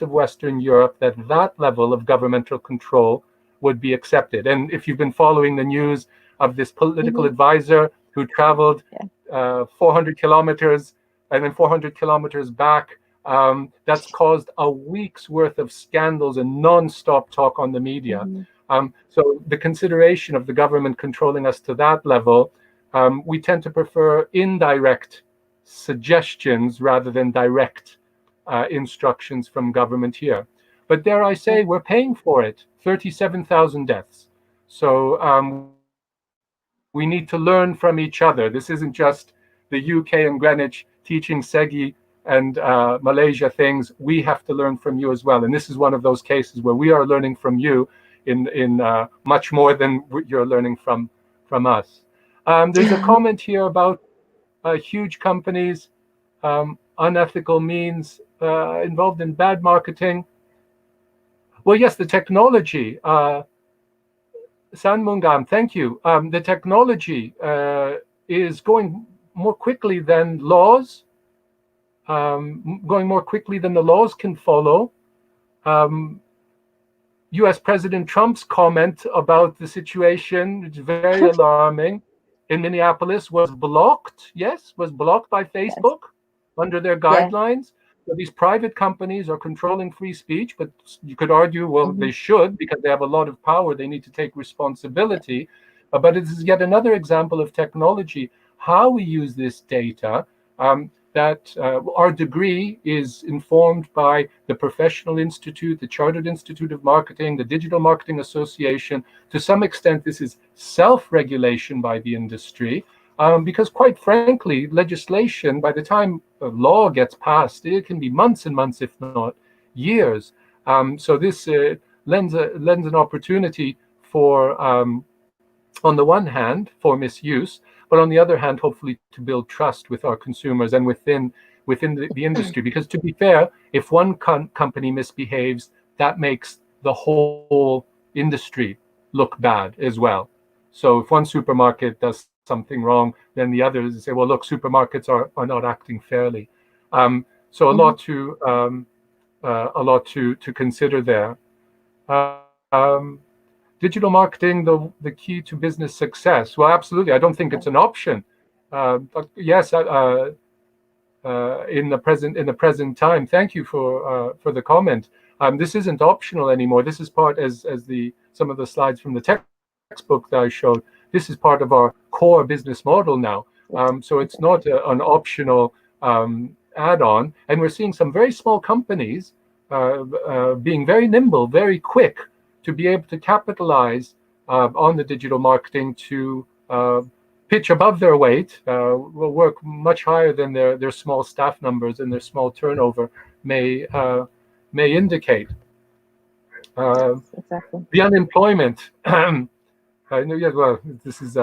of Western Europe that level of governmental control would be accepted. And if you've been following the news of this political advisor who traveled 400 kilometers and then 400 kilometers back, that's caused a week's worth of scandals and non-stop talk on the media. So the consideration of the government controlling us to that level, we tend to prefer indirect suggestions rather than direct instructions from government here. But dare I say, we're paying for it. 37,000 deaths. So we need to learn from each other. This isn't just the UK and Greenwich teaching Segi and Malaysia things. We have to learn from you as well. And this is one of those cases where we are learning from you in much more than you're learning from us. There's a comment here about huge companies, unethical means, involved in bad marketing. Well, yes, the technology. San Mungam, thank you. The technology is going more quickly than laws, going more quickly than the laws can follow. US President Trump's comment about the situation, which is very alarming, in Minneapolis was blocked, was blocked by Facebook under their guidelines. So these private companies are controlling free speech, but you could argue, well, they should, because they have a lot of power. They need to take responsibility. But it is yet another example of technology, how we use this data, that our degree is informed by the Professional Institute, the Chartered Institute of Marketing, the Digital Marketing Association. To some extent, this is self-regulation by the industry, because quite frankly, legislation, by the time a law gets passed, it can be months and months, if not years. So this lends an opportunity for, on the one hand, for misuse, but on the other hand, hopefully to build trust with our consumers and within the industry. Because to be fair, if one company misbehaves, that makes the whole industry look bad as well. So if one supermarket does something wrong, then the others say, well, look, supermarkets are not acting fairly. So a lot to consider there. digital marketing the key to business success? Well, absolutely. I don't think it's an option. But yes, in the present time. Thank you for the comment. This isn't optional anymore. This is part, as some of the slides from the textbook that I showed. This is part of our core business model now. So it's not an optional add-on. And we're seeing some very small companies being very nimble, very quick to be able to capitalize on the digital marketing to pitch above their weight, will work much higher than their small staff numbers and their small turnover may indicate. Exactly. The unemployment. Well, this is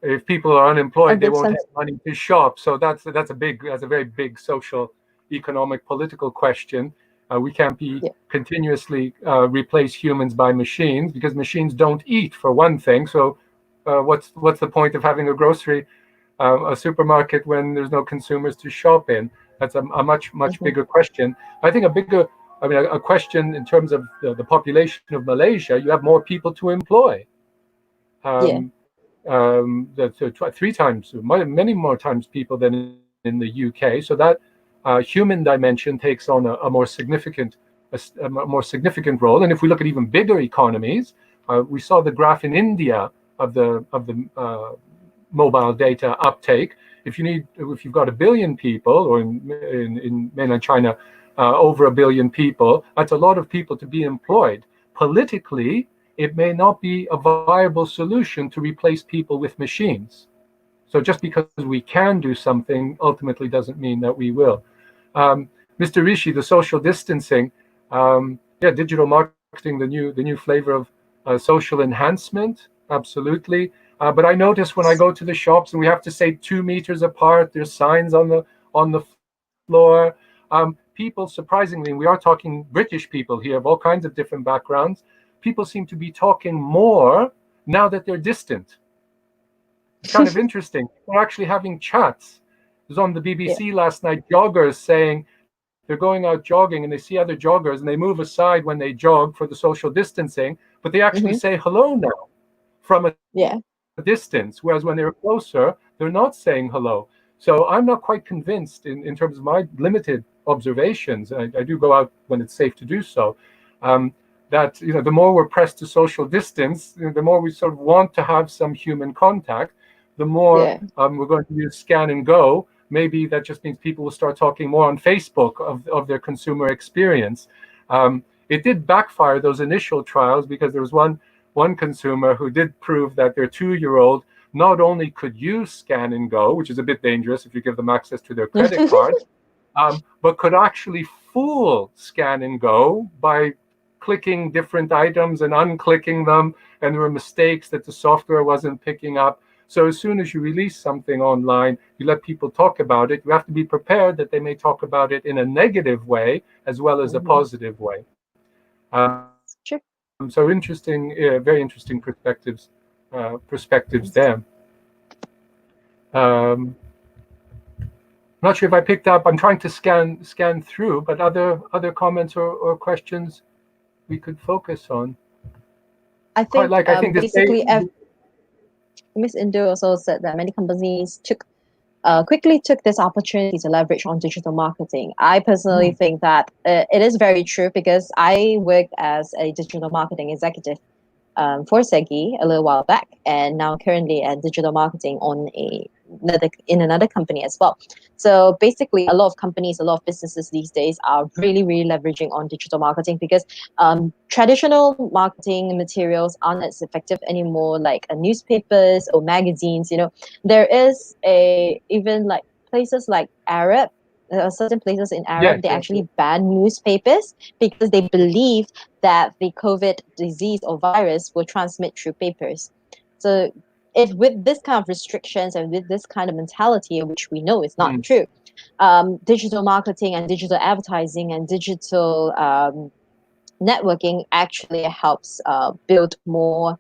if people are unemployed, they won't have money to shop. So that's a very big social, economic, political question. We can't be continuously replace humans by machines, because machines don't eat, for one thing. So what's the point of having a supermarket when there's no consumers to shop in? That's a much bigger question. I think a question in terms of the population of Malaysia. You have more people to employ. 3 times, many more times people than in the UK. So that human dimension takes on a more significant role. And if we look at even bigger economies, we saw the graph in India of the mobile data uptake. If you've got 1 billion people, or in mainland China, over 1 billion people, that's a lot of people to be employed. Politically, it may not be a viable solution to replace people with machines. So just because we can do something ultimately doesn't mean that we will. Mr. Rishi, the social distancing, digital marketing, the new flavor of social enhancement, absolutely. But I notice when I go to the shops and we have to say 2 meters apart, there's signs on the floor. People, surprisingly, we are talking British people here of all kinds of different backgrounds, people seem to be talking more now that they're distant. It's kind of interesting. We're actually having chats. It was on the BBC last night, joggers saying they're going out jogging and they see other joggers and they move aside when they jog for the social distancing, but they actually say hello now from a distance, whereas when they're closer, they're not saying hello. So I'm not quite convinced in terms of my limited observations. I do go out when it's safe to do so. That the more we're pressed to social distance, the more we sort of want to have some human contact, the more we're going to use scan and go. Maybe that just means people will start talking more on Facebook of their consumer experience. It did backfire, those initial trials, because there was one consumer who did prove that their 2-year-old not only could use scan and go, which is a bit dangerous if you give them access to their credit cards, but could actually fool scan and go by clicking different items and unclicking them, and there were mistakes that the software wasn't picking up. So as soon as you release something online, you let people talk about it. You have to be prepared that they may talk about it in a negative way as well as a positive way. So interesting, very interesting perspectives there. Not sure if I picked up. I'm trying to scan through, but other comments or questions we could focus on. I think basically, day, Ms. Indo also said that many companies quickly took this opportunity to leverage on digital marketing. I personally think that it is very true, because I worked as a digital marketing executive for Segi a little while back, and now currently at digital marketing in another company as well. So basically, a lot of companies, a lot of businesses these days are really leveraging on digital marketing, because traditional marketing materials aren't as effective anymore, like newspapers or magazines. There is even like places like Arab. Certain places in Arab, they actually ban newspapers because they believe that the COVID disease or virus will transmit through papers. So if with this kind of restrictions and with this kind of mentality, which we know is not true, digital marketing and digital advertising and digital networking actually helps build more.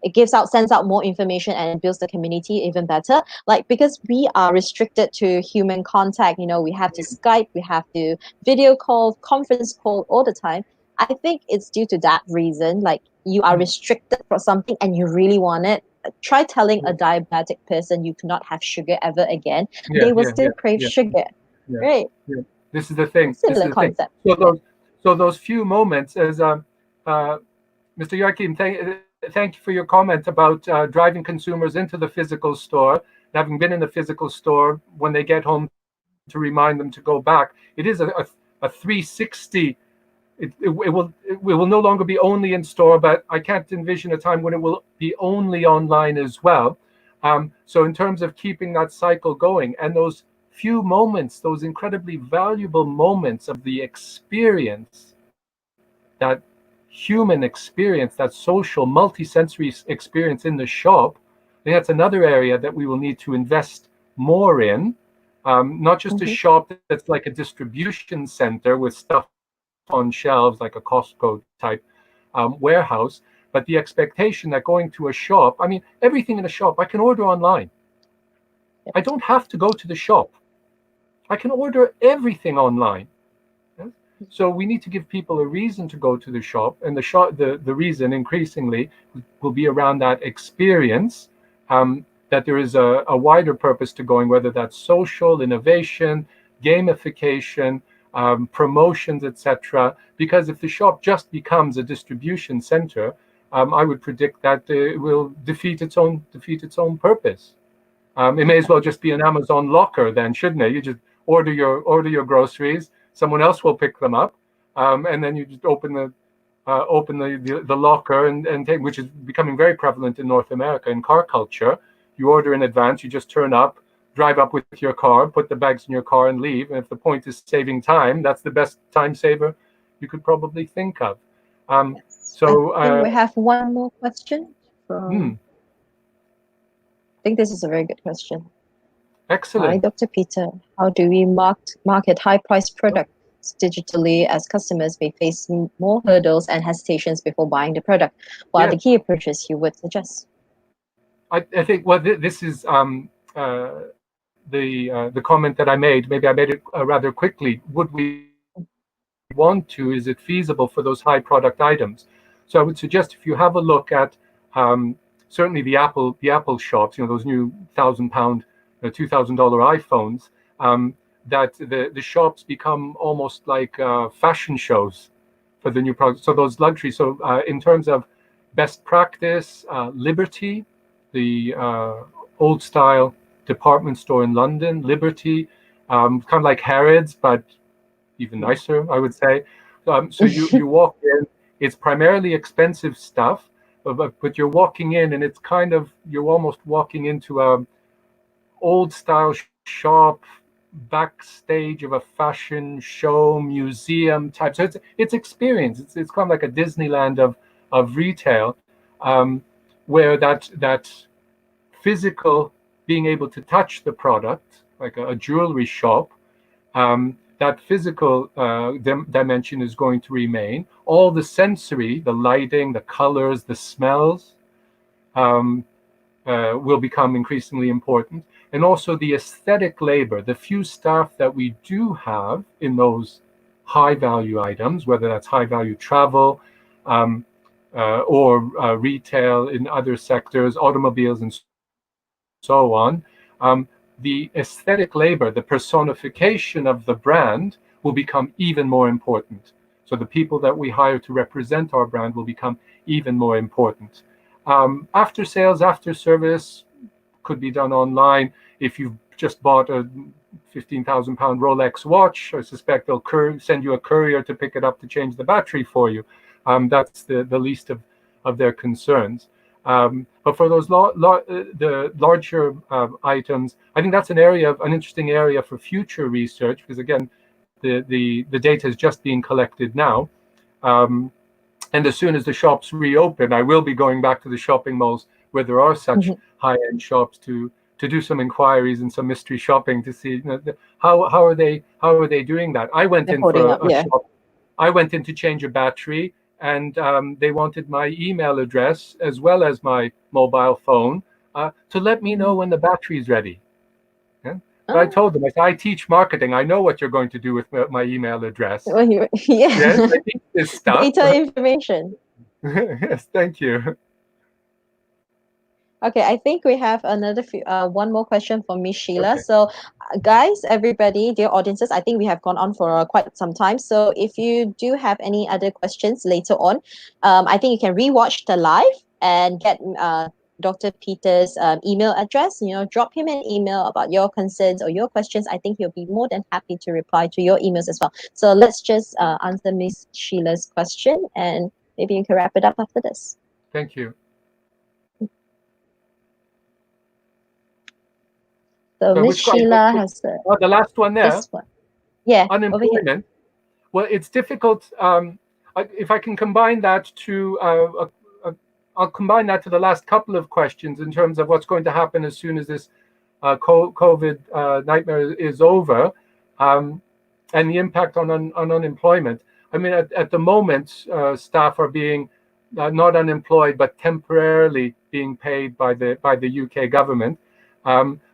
It sends out more information and builds the community even better. Like, because we are restricted to human contact, we have to Skype, we have to video call, conference call all the time. I think it's due to that reason. Like you are restricted for something and you really want it. Try telling a diabetic person you cannot have sugar ever again. They will still crave sugar, yeah, right? yeah. This is the thing. This is Similar the thing. concept. So those few moments, as Mr. Joachim, thank you for your comment about driving consumers into the physical store, having been in the physical store when they get home to remind them to go back. It is a 360. It will no longer be only in store, but I can't envision a time when it will be only online as well. So in terms of keeping that cycle going, and those few moments, those incredibly valuable moments of the experience, that human experience, that social multi-sensory experience in the shop, I think that's another area that we will need to invest more in. Not just a shop that's like a distribution center with stuff on shelves, like a Costco type warehouse, but the expectation that going to a shop, I mean, everything in a shop I can order online. I don't have to go to the shop. I can order everything online. Yeah? So we need to give people a reason to go to the shop, and the reason increasingly will be around that experience, that there is a wider purpose to going, whether that's social, innovation, gamification, promotions, etc. Because if the shop just becomes a distribution center, I would predict that it will defeat its own purpose. It may as well just be an Amazon locker then, shouldn't it? You just order your groceries, someone else will pick them up, and then you just open the locker and take, which is becoming very prevalent in North America in car culture. You order in advance, you just turn up, drive up with your car, put the bags in your car and leave. And if the point is saving time, that's the best time saver you could probably think of. So I think we have one more question from. I think this is a very good question. Excellent. Hi, Dr. Peter. How do we market high-priced products digitally, as customers may face more hurdles and hesitations before buying the product? What are the key approaches you would suggest? I think this is the comment that I made. Maybe I made it rather quickly. Would we want to? Is it feasible for those high product items? So I would suggest, if you have a look at certainly the Apple shops, those new £1,000, $2,000 iPhones, that the shops become almost like fashion shows for the new products. So those luxury. So in terms of best practice, Liberty, the old style department store in London, Liberty, kind of like Harrods, but even nicer, I would say. So you walk in, it's primarily expensive stuff, but you're walking in and it's kind of, you're almost walking into a old style shop, backstage of a fashion show, museum type. So it's experience. It's kind of like a Disneyland of retail, where that physical, being able to touch the product, like a jewelry shop, that physical dimension is going to remain. All the sensory, the lighting, the colors, the smells, will become increasingly important. And also the aesthetic labor, the few staff that we do have in those high value items, whether that's high value travel, or retail in other sectors, automobiles and so on, the aesthetic labor, the personification of the brand will become even more important. So the people that we hire to represent our brand will become even more important. After sales, after service could be done online. If you've just bought a £15,000 Rolex watch, I suspect they'll send you a courier to pick it up to change the battery for you. That's the least of their concerns. But for those the larger items, I think that's an interesting area for future research, because again, the data is just being collected now. And as soon as the shops reopen, I will be going back to the shopping malls where there are such high-end shops to do some inquiries and some mystery shopping to see how are they doing that. I went in for a shop. I went in to change a battery, and they wanted my email address as well as my mobile phone to let me know when the battery is ready. Yeah? But I told them, I teach marketing. I know what you're going to do with my email address. Yes, I this stuff. Data information. Yes, thank you. Okay, I think we have another one more question from Miss Sheila. Okay. So, guys, everybody, dear audiences, I think we have gone on for quite some time. So, if you do have any other questions later on, I think you can rewatch the live and get Dr. Peter's email address. Drop him an email about your concerns or your questions. I think he'll be more than happy to reply to your emails as well. So, let's just answer Miss Sheila's question, and maybe you can wrap it up after this. Thank you. So Miss which one? Sheila has the last one there. this one. Yeah, over here. Unemployment. Well, it's difficult. If I can combine that to, I'll combine that to the last couple of questions in terms of what's going to happen as soon as this COVID nightmare is over, and the impact on unemployment. I mean, at the moment, staff are being not unemployed, but temporarily being paid by the UK government.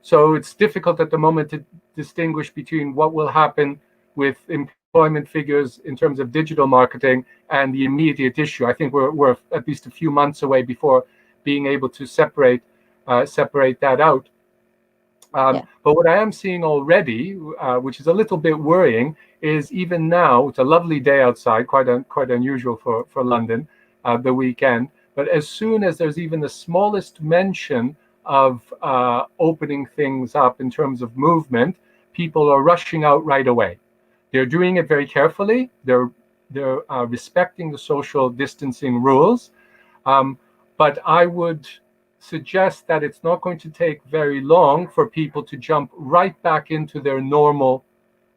So it's difficult at the moment to distinguish between what will happen with employment figures in terms of digital marketing and the immediate issue. I think we're at least a few months away before being able to separate that out. But what I am seeing already, which is a little bit worrying, is even now, it's a lovely day outside, quite unusual for London, the weekend. But as soon as there's even the smallest mention of opening things up in terms of movement, people are rushing out right away. They're doing it very carefully. They're respecting the social distancing rules. But I would suggest that it's not going to take very long for people to jump right back into their normal,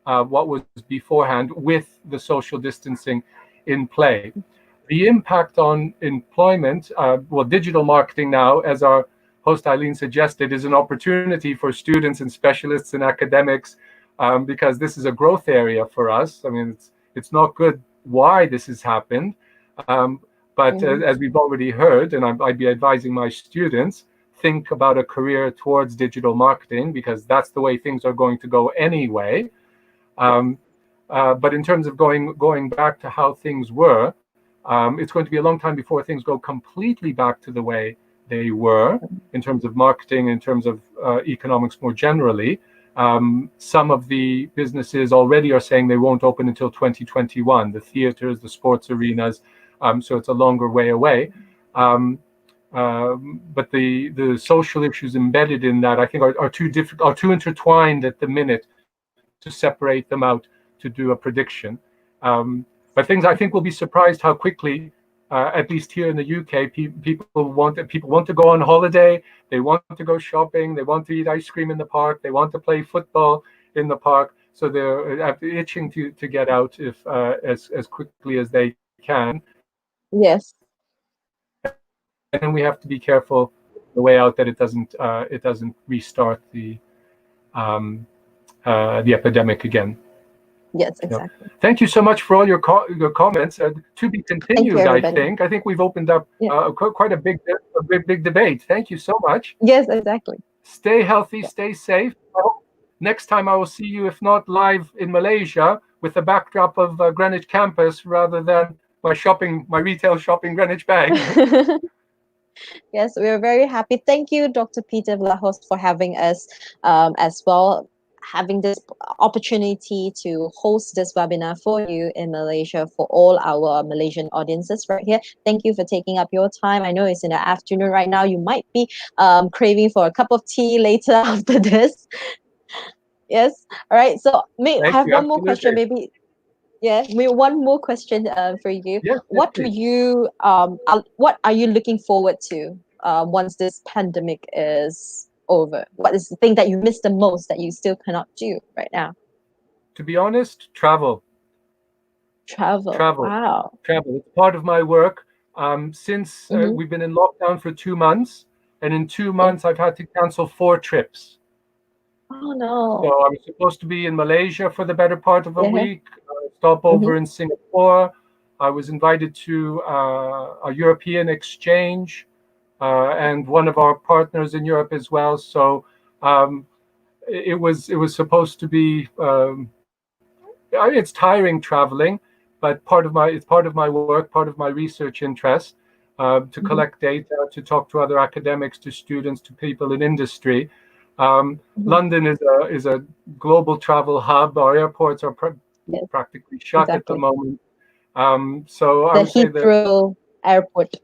what was beforehand, with the social distancing in play. The impact on employment, digital marketing now, as our host Eileen suggested, is an opportunity for students and specialists and academics, because this is a growth area for us. I mean, it's not good why this has happened, but as we've already heard, and I'd be advising my students, think about a career towards digital marketing, because that's the way things are going to go anyway. But in terms of going back to how things were, it's going to be a long time before things go completely back to the way they were in terms of marketing, in terms of economics more generally. Some of the businesses already are saying they won't open until 2021, the theaters, the sports arenas, so it's a longer way away. But the social issues embedded in that, I think, are too intertwined at the minute to separate them out to do a prediction. But things, I think, will be surprised how quickly, at least here in the UK, people want to go on holiday, they want to go shopping, they want to eat ice cream in the park, they want to play football in the park, so they're itching to get out as quickly as they can. Yes. And we have to be careful the way out that it doesn't restart the epidemic again. Yes, exactly. Thank you so much for all your comments. To be continued, I think. I think we've opened up quite a big debate. Thank you so much. Yes, exactly. Stay healthy, stay safe. Next time I will see you, if not live in Malaysia, with the backdrop of Greenwich campus rather than my retail shopping Greenwich bag. Yes, we are very happy. Thank you, Dr. Peter Vlahos, for having us as well, having this opportunity to host this webinar for you in Malaysia, for all our Malaysian audiences right here. Thank you for taking up your time. I know it's in the afternoon right now. You might be craving for a cup of tea later after this. Yes. All right. So I have one more question, maybe. Yeah, one more question for you. Yes, what do you what are you looking forward to once this pandemic is over? What is the thing that you miss the most that you still cannot do right now? To be honest, travel. Travel. Wow. Travel. It's part of my work. Since we've been in lockdown for 2 months, and in 2 months I've had to cancel 4 trips. Oh no. So I was supposed to be in Malaysia for the better part of a week, stop over in Singapore. I was invited to a European exchange, and one of our partners in Europe as well. So it was supposed to be, it's tiring traveling, but it's part of my work, part of my research interest, to collect data, to talk to other academics, to students, to people in industry. London is a global travel hub. Our airports are practically shut at the moment. So I would say that Heathrow Airport.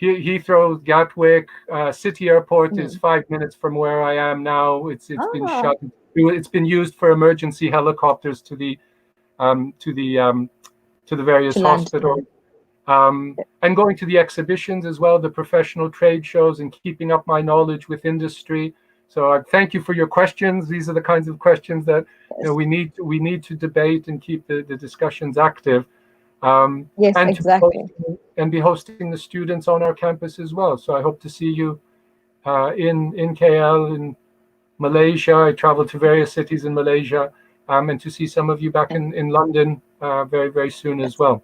Heathrow, Gatwick, City Airport is 5 minutes from where I am now. It's been shut. It's been used for emergency helicopters to the various hospitals. And going to the exhibitions as well, the professional trade shows, and keeping up my knowledge with industry. So I thank you for your questions. These are the kinds of questions that we need to debate and keep the discussions active. Yes, and exactly. And be hosting the students on our campus as well. So I hope to see you in KL, in Malaysia. I traveled to various cities in Malaysia, and to see some of you back in London very, very soon as well.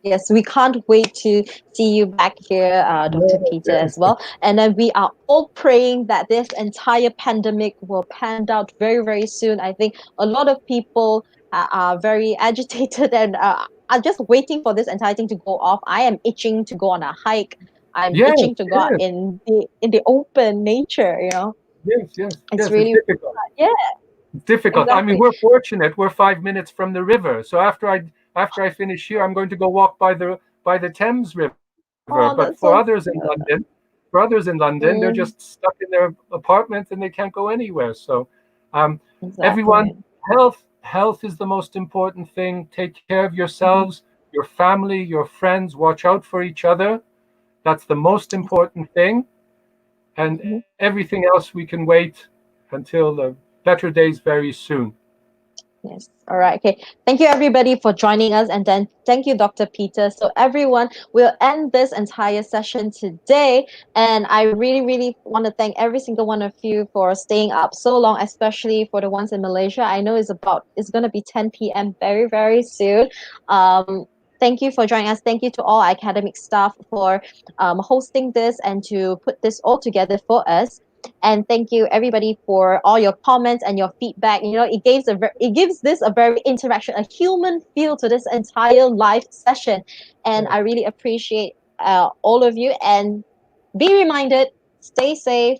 Yes, we can't wait to see you back here, Dr. Peter, as well. And then we are all praying that this entire pandemic will pan out very, very soon. I think a lot of people are very agitated and are just waiting for this entire thing to go off. I am itching to go on a hike. I'm itching to go out in the open nature, It's really difficult. It's difficult. Exactly. I mean, we're fortunate. We're 5 minutes from the river. So after I finish here, I'm going to go walk by the Thames River. But for others in London, they're just stuck in their apartments and they can't go anywhere. So, everyone, health is the most important thing. Take care of yourselves, your family, your friends. Watch out for each other. That's the most important thing. And everything else we can wait until the better days very soon. Yes. All right. Okay. Thank you, everybody, for joining us. And then thank you, Dr. Peter. So everyone, we'll end this entire session today. And I really, really want to thank every single one of you for staying up so long, especially for the ones in Malaysia. I know it's going to be 10 p.m. very, very soon. Thank you for joining us. Thank you to all academic staff for hosting this and to put this all together for us. And thank you everybody for all your comments and your feedback. It gives this a very interaction, a human feel to this entire live session. And I really appreciate all of you. And be reminded, stay safe,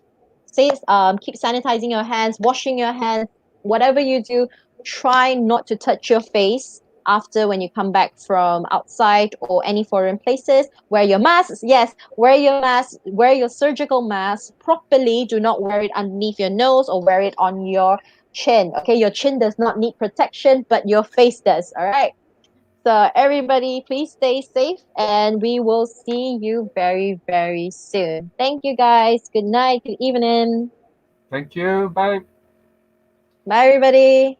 keep sanitizing your hands, washing your hands, whatever you do, try not to touch your face after when you come back from outside or any foreign places. Wear your masks. Yes, wear your mask, wear your surgical mask properly. Do not wear it underneath your nose or wear it on your chin. Okay, your chin does not need protection, but your face does. All right. So everybody, please stay safe and we will see you very, very soon. Thank you guys. Good night. Good evening. Thank you. Bye. Bye everybody.